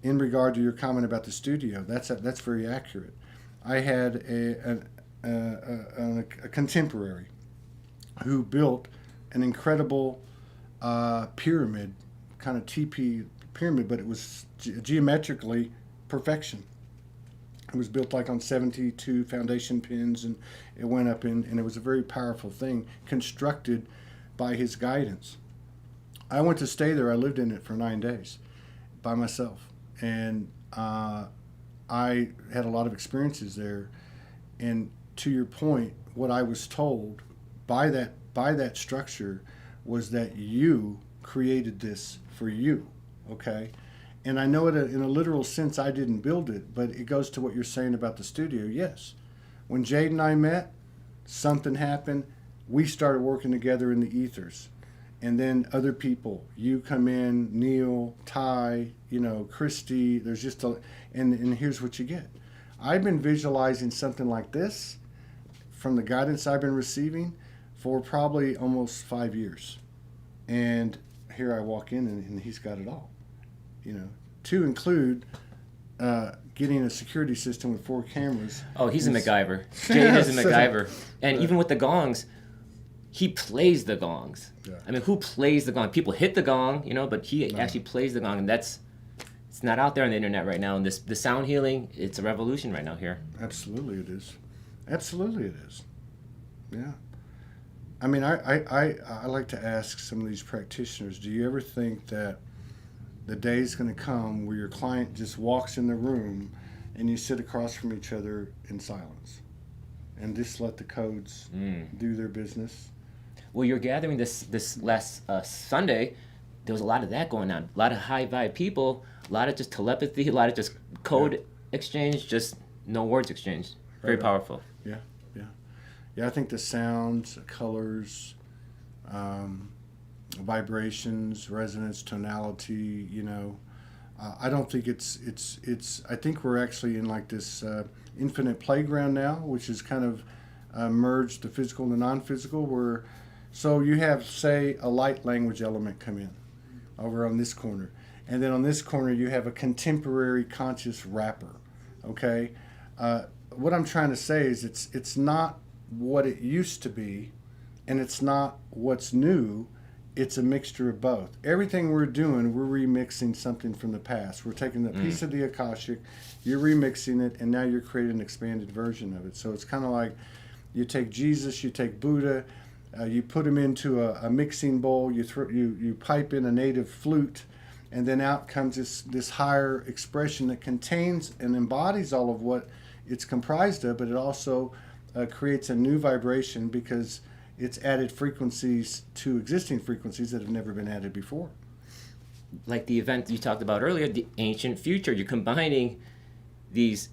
in regard to your comment about the studio, that's very accurate. I had a contemporary who built an incredible pyramid, kind of TP pyramid, but it was geometrically perfection. It was built like on 72 foundation pins, and it went up in, and it was a very powerful thing constructed by his guidance. I went to stay there. I lived in it for 9 days by myself, and I had a lot of experiences there. And to your point, what I was told by that structure was that you created this for you, okay? And I know it in a literal sense, I didn't build it, but it goes to what you're saying about the studio. Yes, when Jade and I met, something happened. We started working together in the ethers. And then other people, you come in, Neil, Ty, Christy, there's just and here's what you get. I've been visualizing something like this from the guidance I've been receiving for probably almost 5 years. And here I walk in and he's got it all, to include getting a security system with 4 cameras. Oh, he's a MacGyver. Jade is a MacGyver. And even with the gongs, he plays the gongs. Yeah. I mean, who plays the gong? People hit the gong, but he actually plays the gong, and it's not out there on the internet right now. And the sound healing, it's a revolution right now here. Absolutely it is. Absolutely it is. Yeah. I mean, I like to ask some of these practitioners, do you ever think that the day's going to come where your client just walks in the room and you sit across from each other in silence and just let the codes do their business? Well, you're gathering this last Sunday. There was a lot of that going on. A lot of high vibe people. A lot of just telepathy. A lot of just code exchange. Just no words exchanged. Very powerful. Yeah. I think the sounds, colors, vibrations, resonance, tonality. I don't think it's. I think we're actually in like this infinite playground now, which is kind of merged the physical and the non-physical. So you have, say, a light language element come in over on this corner. And then on this corner, you have a contemporary conscious rapper, okay? What I'm trying to say is it's not what it used to be, and it's not what's new. It's a mixture of both. Everything we're doing, we're remixing something from the past. We're taking a piece of the Akashic, you're remixing it, and now you're creating an expanded version of it. So it's kind of like you take Jesus, you take Buddha, you put them into a mixing bowl, you pipe in a native flute, and then out comes this higher expression that contains and embodies all of what it's comprised of, but it also creates a new vibration because it's added frequencies to existing frequencies that have never been added before. Like the event you talked about earlier, the ancient future. You're combining these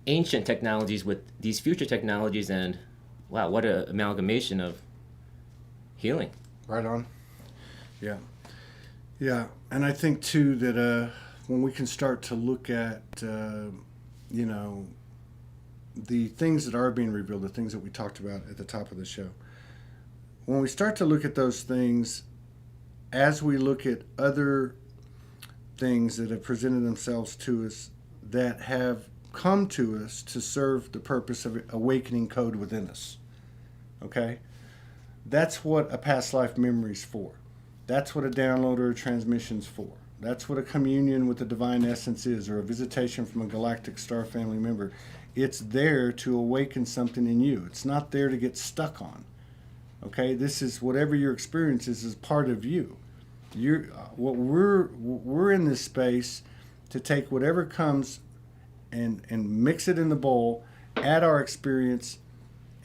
ancient technologies with these future technologies, and wow, what an amalgamation of healing. Right on. Yeah. And I think too that when we can start to look at the things that are being revealed, the things that we talked about at the top of the show, when we start to look at those things as we look at other things that have presented themselves to us that have come to us to serve the purpose of awakening code within us. Okay? That's what a past life memory is for. That's what a download or a transmission's for. That's what a communion with the divine essence is, or a visitation from a galactic star family member. It's there to awaken something in you. It's not there to get stuck on. Okay? This is whatever your experience is part of you. We're in this space to take whatever comes and mix it in the bowl, add our experience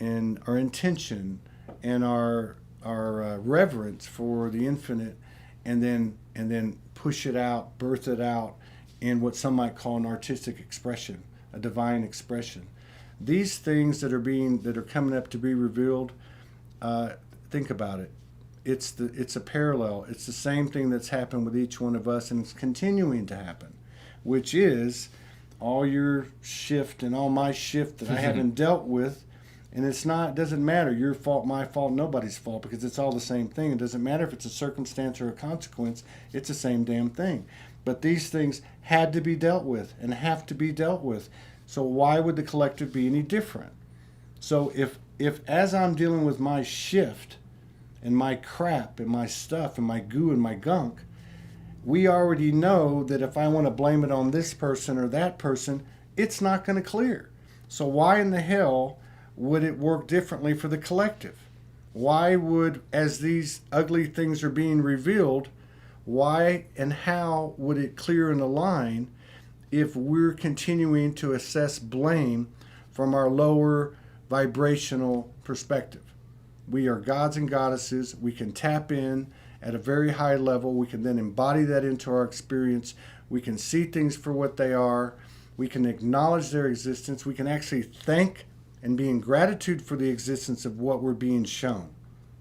and our intention and our reverence for the infinite, and then push it out, birth it out in what some might call an artistic expression, a divine expression. These things that are coming up to be revealed, think about it. It's a parallel. It's the same thing that's happened with each one of us, and it's continuing to happen, which is all your shift and all my shift that I haven't dealt with. And it doesn't matter your fault, my fault, nobody's fault, because it's all the same thing. It doesn't matter if it's a circumstance or a consequence. It's the same damn thing. But these things had to be dealt with and have to be dealt with. So why would the collective be any different? So if as I'm dealing with my shift and my crap and my stuff and my goo and my gunk, we already know that if I want to blame it on this person or that person, it's not going to clear. So why in the hell would it work differently for the collective? Why would, as these ugly things are being revealed, why and how would it clear and align if we're continuing to assess blame from our lower vibrational perspective? We are gods and goddesses. We can tap in at a very high level. We can then embody that into our experience. We can see things for what they are. We can acknowledge their existence. We can actually thank and be in gratitude for the existence of what we're being shown.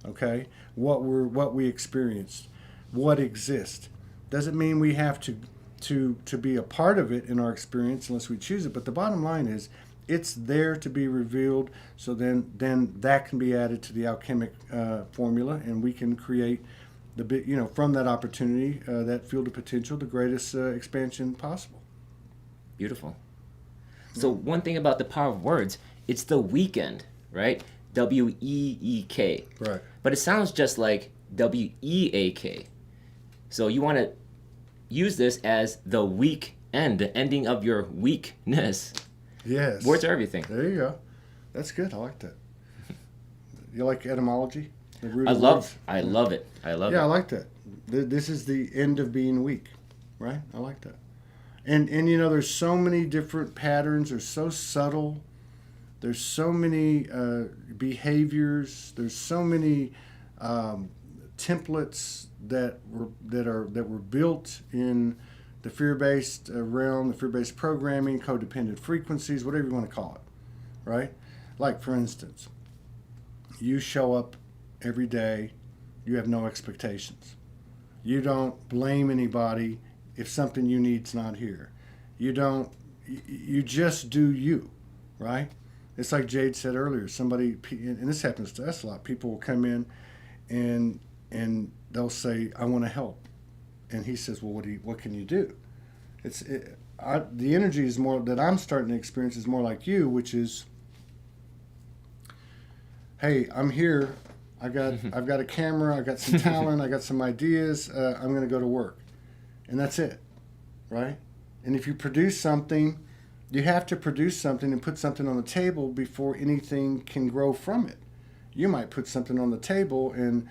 Okay? What we experienced. What exists. Doesn't mean we have to be a part of it in our experience unless we choose it. But the bottom line is, it's there to be revealed, so then that can be added to the alchemic formula, and we can create from that opportunity, that field of potential, the greatest expansion possible. Beautiful. So one thing about the power of words, it's the weekend, right? W-E-E-K. Right. But it sounds just like W-E-A-K. So you want to use this as the weekend, the ending of your weakness. Yes. Words are everything. There you go. That's good. I like that. You like etymology? I love it. I love it. Yeah, I like that. This is the end of being weak, right? I like that. And there's so many different patterns. They're so subtle. There's so many behaviors. There's so many templates that were built in the fear-based realm, the fear-based programming, codependent frequencies, whatever you want to call it, right? Like, for instance, you show up every day, you have no expectations. You don't blame anybody if something you need's not here. You just do you, right? It's like Jade said earlier, somebody, and this happens to us a lot, people will come in and they'll say, I want to help. And he says, well, what can you do? The energy is more that I'm starting to experience is more like you, which is, hey, I'm here. I've got a camera. I've got some talent. I got some ideas. I'm going to go to work, and that's it, right? And if you produce something, you have to produce something and put something on the table before anything can grow from it. You might put something on the table and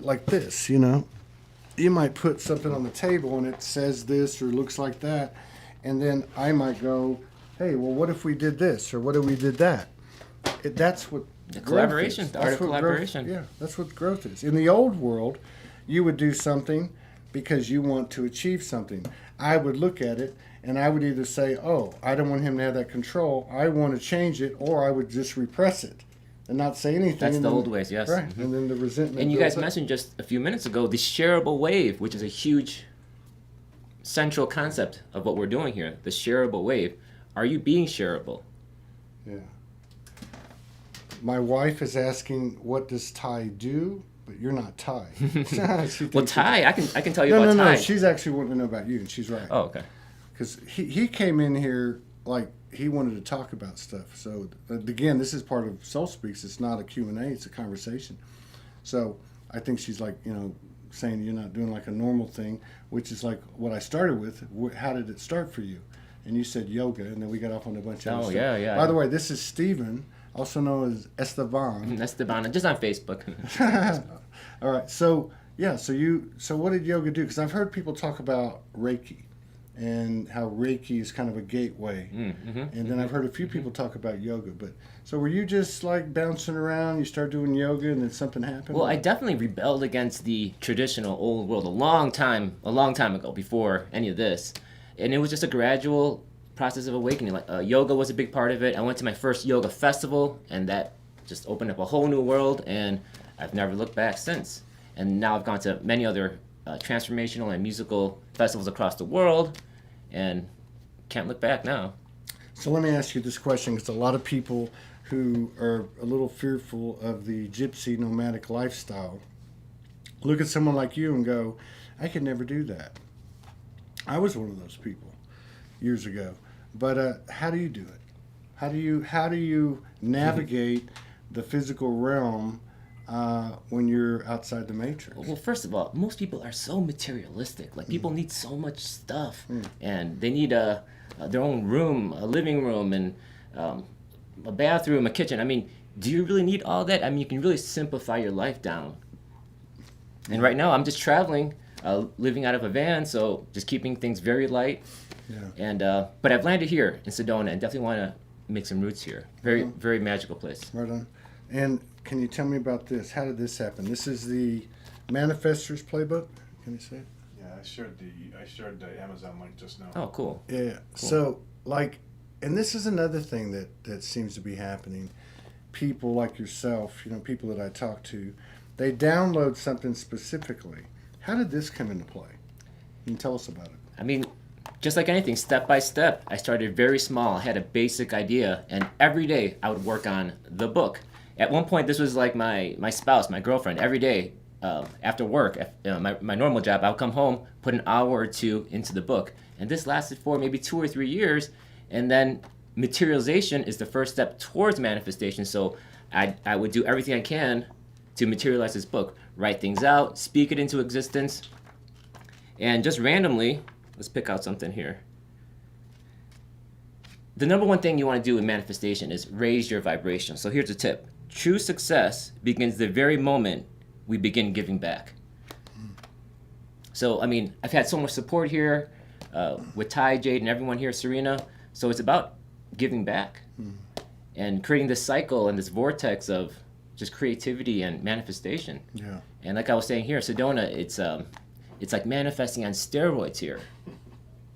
like this, You might put something on the table and it says this or looks like that, and then I might go, hey, well, what if we did this or what if we did that? That's what the collaboration, the art of collaboration. Yeah, that's what growth is. In the old world, you would do something because you want to achieve something. I would look at it and I would either say, oh, I don't want him to have that control, I want to change it, or I would just repress it and not say anything. That's the old ways, yes. Right, and then the resentment. And you guys mentioned just a few minutes ago the shareable wave, which is a huge central concept of what we're doing here, the shareable wave. Are you being shareable? Yeah. My wife is asking, what does Ty do? but you're not Ty. Well, Ty, I can tell you No, about no, Ty. no. She's actually wanting to know about you, and she's right. Oh, okay. Because he came in here like he wanted to talk about stuff. So again, this is part of Soul Speaks. It's not a Q&A. It's a conversation. So I think she's like, saying you're not doing like a normal thing, which is like what I started with. How did it start for you? And you said yoga, and then we got off on a bunch of other stuff. Yeah. By the way, this is Steven, also known as Esteban. Esteban, just on Facebook. All right. So what did yoga do? Because I've heard people talk about Reiki and how Reiki is kind of a gateway. And then I've heard a few people talk about yoga. But so were you just like bouncing around? You started doing yoga, and then something happened? Well, I definitely rebelled against the traditional old world a long time ago, before any of this, and it was just a gradual process of awakening. Like yoga was a big part of it. I went to my first yoga festival, and that just opened up a whole new world, and I've never looked back since. And now I've gone to many other transformational and musical festivals across the world, and can't look back now. So let me ask you this question, because a lot of people who are a little fearful of the gypsy nomadic lifestyle look at someone like you and go, I could never do that. I was one of those people years ago. But how do you do it? How do you navigate the physical realm when you're outside the matrix? Well, first of all, most people are so materialistic. Like, people need so much stuff, and they need their own room, a living room, and a bathroom, a kitchen. I mean, do you really need all that? I mean, you can really simplify your life down. And right now, I'm just traveling, living out of a van, so just keeping things very light. Yeah. And but I've landed here in Sedona, and definitely want to make some roots here. Very magical place. Right on. And can you tell me about this? How did this happen? This is the Manifestors Playbook. Can you say it? Yeah, I shared the Amazon link just now. Oh, cool. Yeah. Cool. So, like, and this is another thing that seems to be happening. People like yourself, people that I talk to, they download something specifically. How did this come into play? Can you tell us about it? I mean, just like anything, step by step, I started very small. I had a basic idea, and every day I would work on the book. At one point, this was like my spouse, my girlfriend. Every day after work, my normal job, I would come home, put an hour or two into the book. And this lasted for maybe 2 or 3 years. And then materialization is the first step towards manifestation. So I would do everything I can to materialize this book. Write things out, speak it into existence. And just randomly, let's pick out something here. The number one thing you want to do in manifestation is raise your vibration. So here's a tip. True success begins the very moment we begin giving back. So, I mean, I've had so much support here with Ty, Jade, and everyone here, Serena. So it's about giving back and creating this cycle and this vortex of just creativity and manifestation. Yeah. And like I was saying here, Sedona, it's like manifesting on steroids here,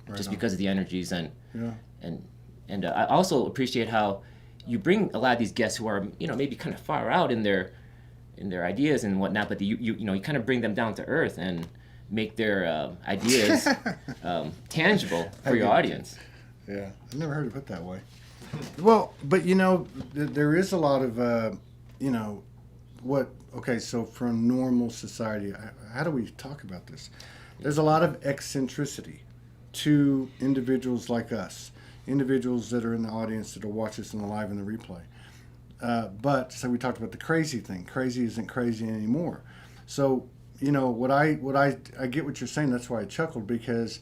Right just on. because of the energies and Yeah. and I also appreciate how you bring a lot of these guests who are maybe kind of far out in their ideas and whatnot, but you kind of bring them down to earth and make their ideas tangible for your audience. Yeah. I've never heard it put that way. Well, but there is a lot of okay, so from normal society, how do we talk about this? There's a lot of eccentricity to individuals like us, individuals that are in the audience that will watch us in the live and the replay. But so we talked about the crazy thing. Crazy isn't crazy anymore. So what I get what you're saying. That's why I chuckled, because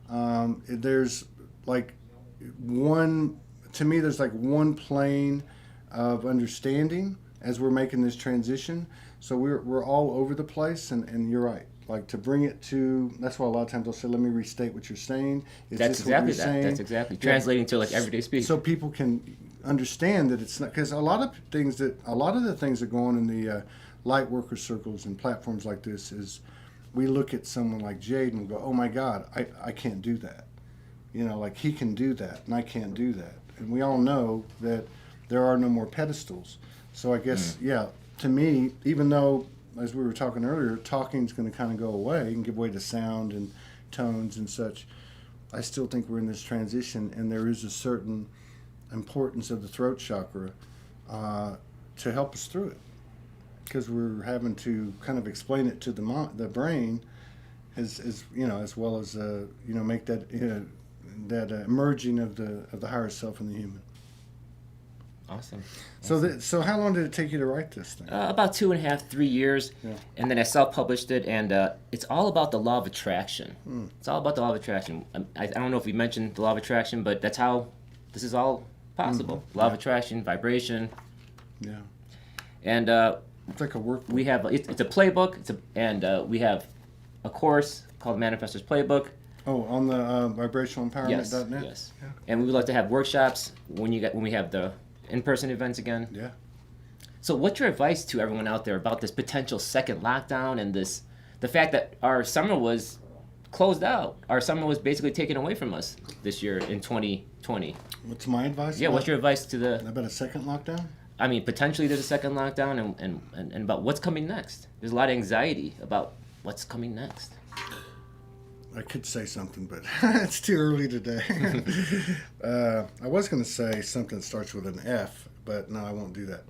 there's like there's like one plane of understanding as we're making this transition. So we're all over the place, and you're right. Like, to bring it to, that's why a lot of times they'll say, let me restate what you're saying. That's exactly that. That's exactly. Translating to like everyday speak. So people can understand that it's not, because a lot of the things that go on in the light worker circles and platforms like this is, we look at someone like Jade and we go, oh my God, I can't do that. Like, he can do that and I can't do that. And we all know that there are no more pedestals. So I guess, to me, even though, as we were talking earlier, talking's going to kind of go away and give way to sound and tones and such, I still think we're in this transition, and there is a certain importance of the throat chakra to help us through it. because we're having to kind of explain it to the brain, as well as make that emerging of the higher self in the human. Awesome. So how long did it take you to write this thing? About 2.5, 3 years, and then I self-published it, and it's all about the law of attraction. It's all about the law of attraction. I don't know if we mentioned the law of attraction, but that's how this is all possible. Law of attraction, vibration. Yeah. And it's like a workbook. we have it's a playbook. We have a course called Manifestor's Playbook. Oh, on the vibrationalempowerment.net? Yes. Yeah. And we would like to have workshops when we have the in-person events again. Yeah. So what's your advice to everyone out there about this potential second lockdown and the fact that our summer was closed out? Our summer was basically taken away from us this year in 2020. What's my advice? Yeah, what's your advice to about a second lockdown? I mean, potentially there's a second lockdown and about what's coming next. There's a lot of anxiety about what's coming next. I could say something, but it's too early today. I was going to say something that starts with an F, but no, I won't do that.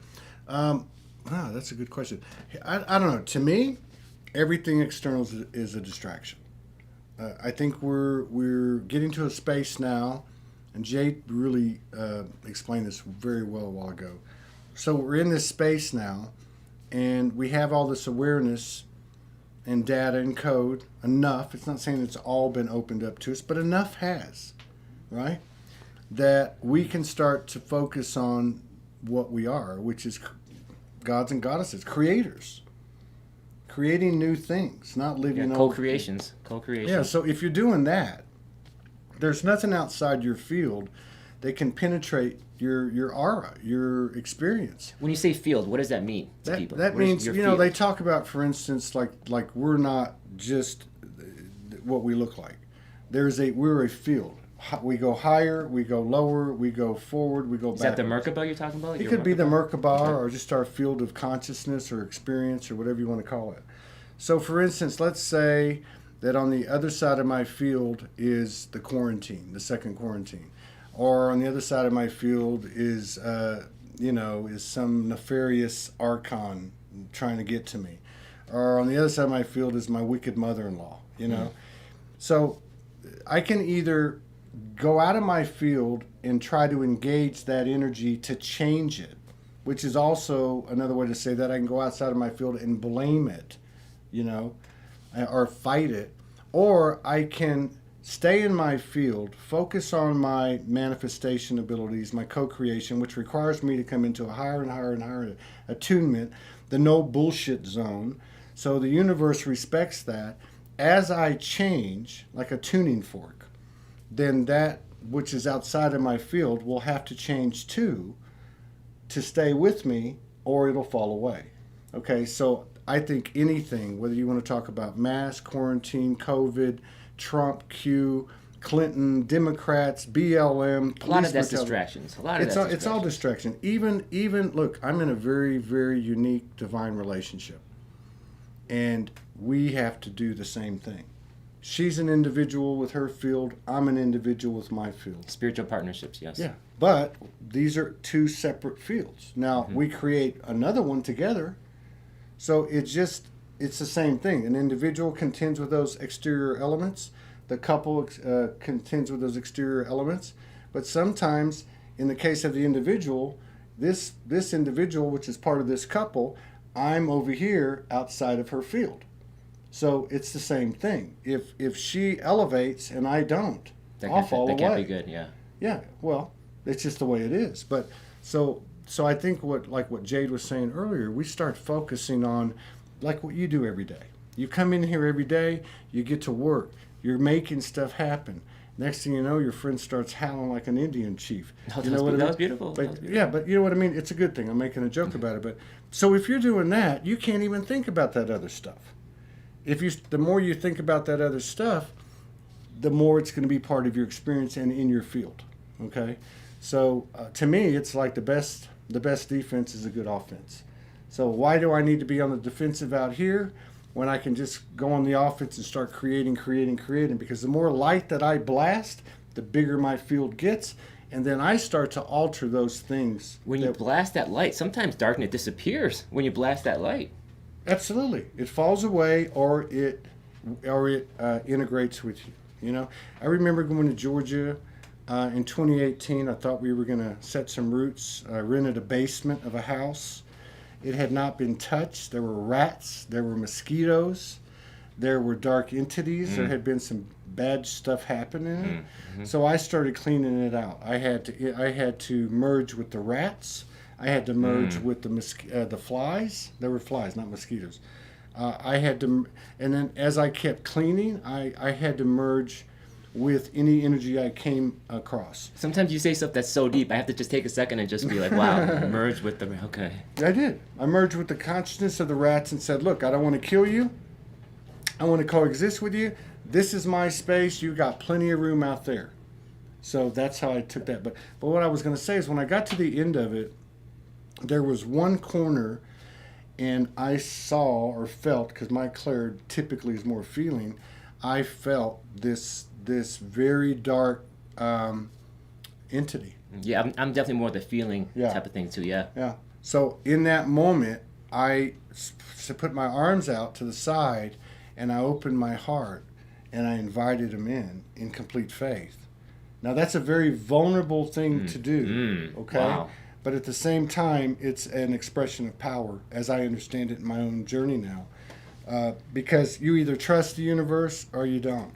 That's a good question. I don't know. To me, everything external is a distraction. I think we're getting to a space now, and Jade really explained this very well a while ago. So we're in this space now, and we have all this awareness and data and code, enough. It's not saying it's all been opened up to us, but enough has, right? That we can start to focus on what we are, which is gods and goddesses, creators. Creating new things, not living co-creations. Yeah, so if you're doing that, there's nothing outside your field that can penetrate your aura, your experience. When you say field, what does that mean to people? That means, they talk about, for instance, like we're not just what we look like. We're a field. We go higher, we go lower, we go forward, we go back. Is that the Merkaba you're talking about? It could be the Merkaba or just our field of consciousness or experience or whatever you want to call it. So, for instance, let's say that on the other side of my field is the quarantine, the second quarantine. Or on the other side of my field is, is some nefarious archon trying to get to me. Or on the other side of my field is my wicked mother-in-law, So I can either go out of my field and try to engage that energy to change it, which is also another way to say that. I can go outside of my field and blame it, or fight it. Or I can stay in my field, focus on my manifestation abilities, my co-creation, which requires me to come into a higher and higher and higher attunement, the no bullshit zone. So the universe respects that. As I change, like a tuning fork, then that which is outside of my field will have to change too to stay with me, or it'll fall away. Okay, so I think anything, whether you want to talk about mask, quarantine, COVID, Trump, Q, Clinton, Democrats, BLM, a lot of that's distractions. It's all distraction. Even look, I'm in a very, very unique divine relationship, and we have to do the same thing. She's an individual with her field. I'm an individual with my field. Spiritual partnerships, yes. Yeah, but these are two separate fields. Now we create another one together, so it's the same thing. An individual contends with those exterior elements. The couple contends with those exterior elements. But sometimes, in the case of the individual, this individual, which is part of this couple, I'm over here outside of her field. So it's the same thing. If she elevates and I don't, I'll fall away. That can't be good, yeah. Yeah, well, it's just the way it is. But so I think what Jade was saying earlier, we start focusing on like what you do every day. You come in here every day, you get to work, you're making stuff happen. Next thing you know, your friend starts howling like an Indian chief. That was beautiful. Yeah, but you know what I mean? It's a good thing. I'm making a joke about it. But so if you're doing that, you can't even think about that other stuff. The more you think about that other stuff, the more it's going to be part of your experience and in your field. Okay, so to me, it's like the best defense is a good offense. So why do I need to be on the defensive out here when I can just go on the offense and start creating? Because the more light that I blast, the bigger my field gets, and then I start to alter those things. When you blast that light, sometimes darkness disappears when you blast that light. Absolutely, it falls away, or it integrates with you. You know, I remember going to Georgia in 2018. I thought we were going to set some roots. I rented a basement of a house. It had not been touched. There were rats. There were mosquitoes. There were dark entities. There had been some bad stuff happening. So I started cleaning it out. I had to merge with the rats. I had to merge with the flies. There were flies, not mosquitoes. I had to, and then as I kept cleaning, I had to merge with any energy I came across. Sometimes you say stuff that's so deep, I have to just take a second and just be like, wow, merge with the, okay. I did. I merged with the consciousness of the rats and said, look, I don't want to kill you. I want to coexist with you. This is my space. You got plenty of room out there. So that's how I took that. But what I was going to say is when I got to the end of it, there was one corner, and I saw or felt, because my clair typically is more feeling, I felt this very dark entity. Yeah, I'm definitely more the feeling type of thing too, yeah. Yeah. So in that moment, I put my arms out to the side, and I opened my heart, and I invited him in complete faith. Now that's a very vulnerable thing to do, okay? Wow. But at the same time, it's an expression of power, as I understand it in my own journey now. Because you either trust the universe or you don't.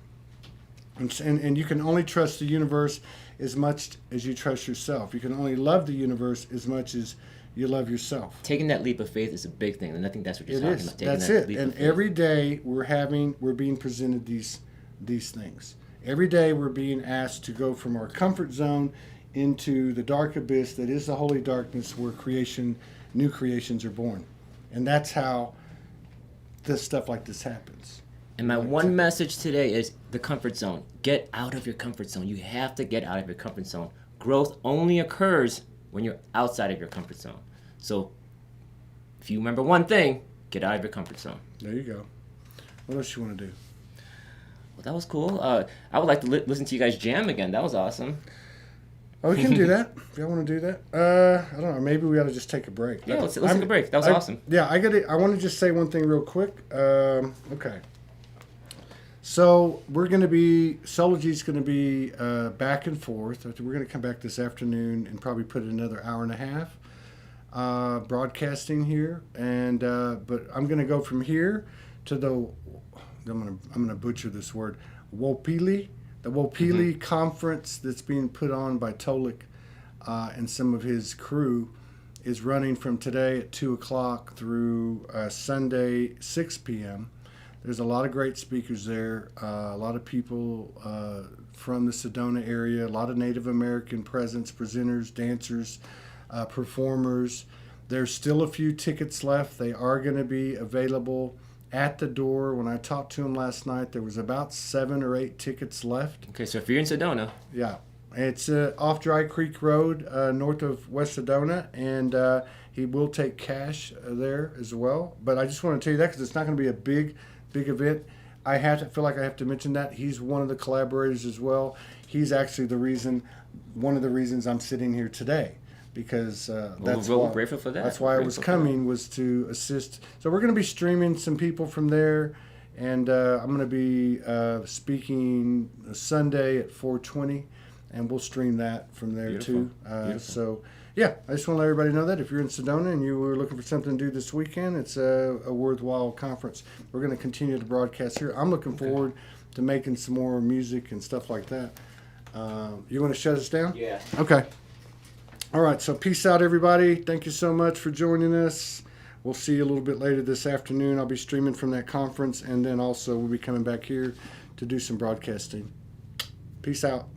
And you can only trust the universe as much as you trust yourself. You can only love the universe as much as you love yourself. Taking that leap of faith is a big thing, and I think that's what you're talking about. Taking That's that it. leap And of faith. every day we're being presented these things. Every day we're being asked to go from our comfort zone into the dark abyss that is the holy darkness where new creations are born. And that's how this stuff like this happens. And my one message today is the comfort zone. Get out of your comfort zone. You have to get out of your comfort zone. Growth only occurs when you're outside of your comfort zone. So if you remember one thing, get out of your comfort zone. There you go. What else you want to do? Well, that was cool. I would like to listen to you guys jam again. That was awesome. Oh, we can do that. If y'all want to do that. I don't know. Maybe we ought to just take a break. Yeah, let's take a break. That was awesome. Yeah, I want to just say one thing real quick. Okay. So we're going to be, Sology's going to be back and forth. We're going to come back this afternoon and probably put another hour and a half broadcasting here. And but I'm going to go from here to I'm going to butcher this word, Wopili. The Wopili conference that's being put on by Tolik and some of his crew is running from today at 2 o'clock through Sunday, 6 p.m. There's a lot of great speakers there, a lot of people from the Sedona area, a lot of Native American presence, presenters, dancers, performers. There's still a few tickets left. They are going to be available at the door. When I talked to him last night, there was about 7 or 8 tickets left. Okay, so if you're in Sedona. Yeah. It's off Dry Creek Road, north of West Sedona, and he will take cash there as well. But I just want to tell you that because it's not going to be a big event. I feel like I have to mention that. He's one of the collaborators as well. He's actually one of the reasons I'm sitting here today. Because we're grateful for that. That's why I was coming, was to assist. So we're going to be streaming some people from there, and I'm going to be speaking Sunday at 4:20, and we'll stream that from there too. So yeah, I just want to let everybody know that if you're in Sedona and you were looking for something to do this weekend, it's a worthwhile conference. We're going to continue to broadcast here. I'm looking forward to making some more music and stuff like that. You want to shut us down? Yeah. Okay. All right, so peace out, everybody. Thank you so much for joining us. We'll see you a little bit later this afternoon. I'll be streaming from that conference, and then also we'll be coming back here to do some broadcasting. Peace out.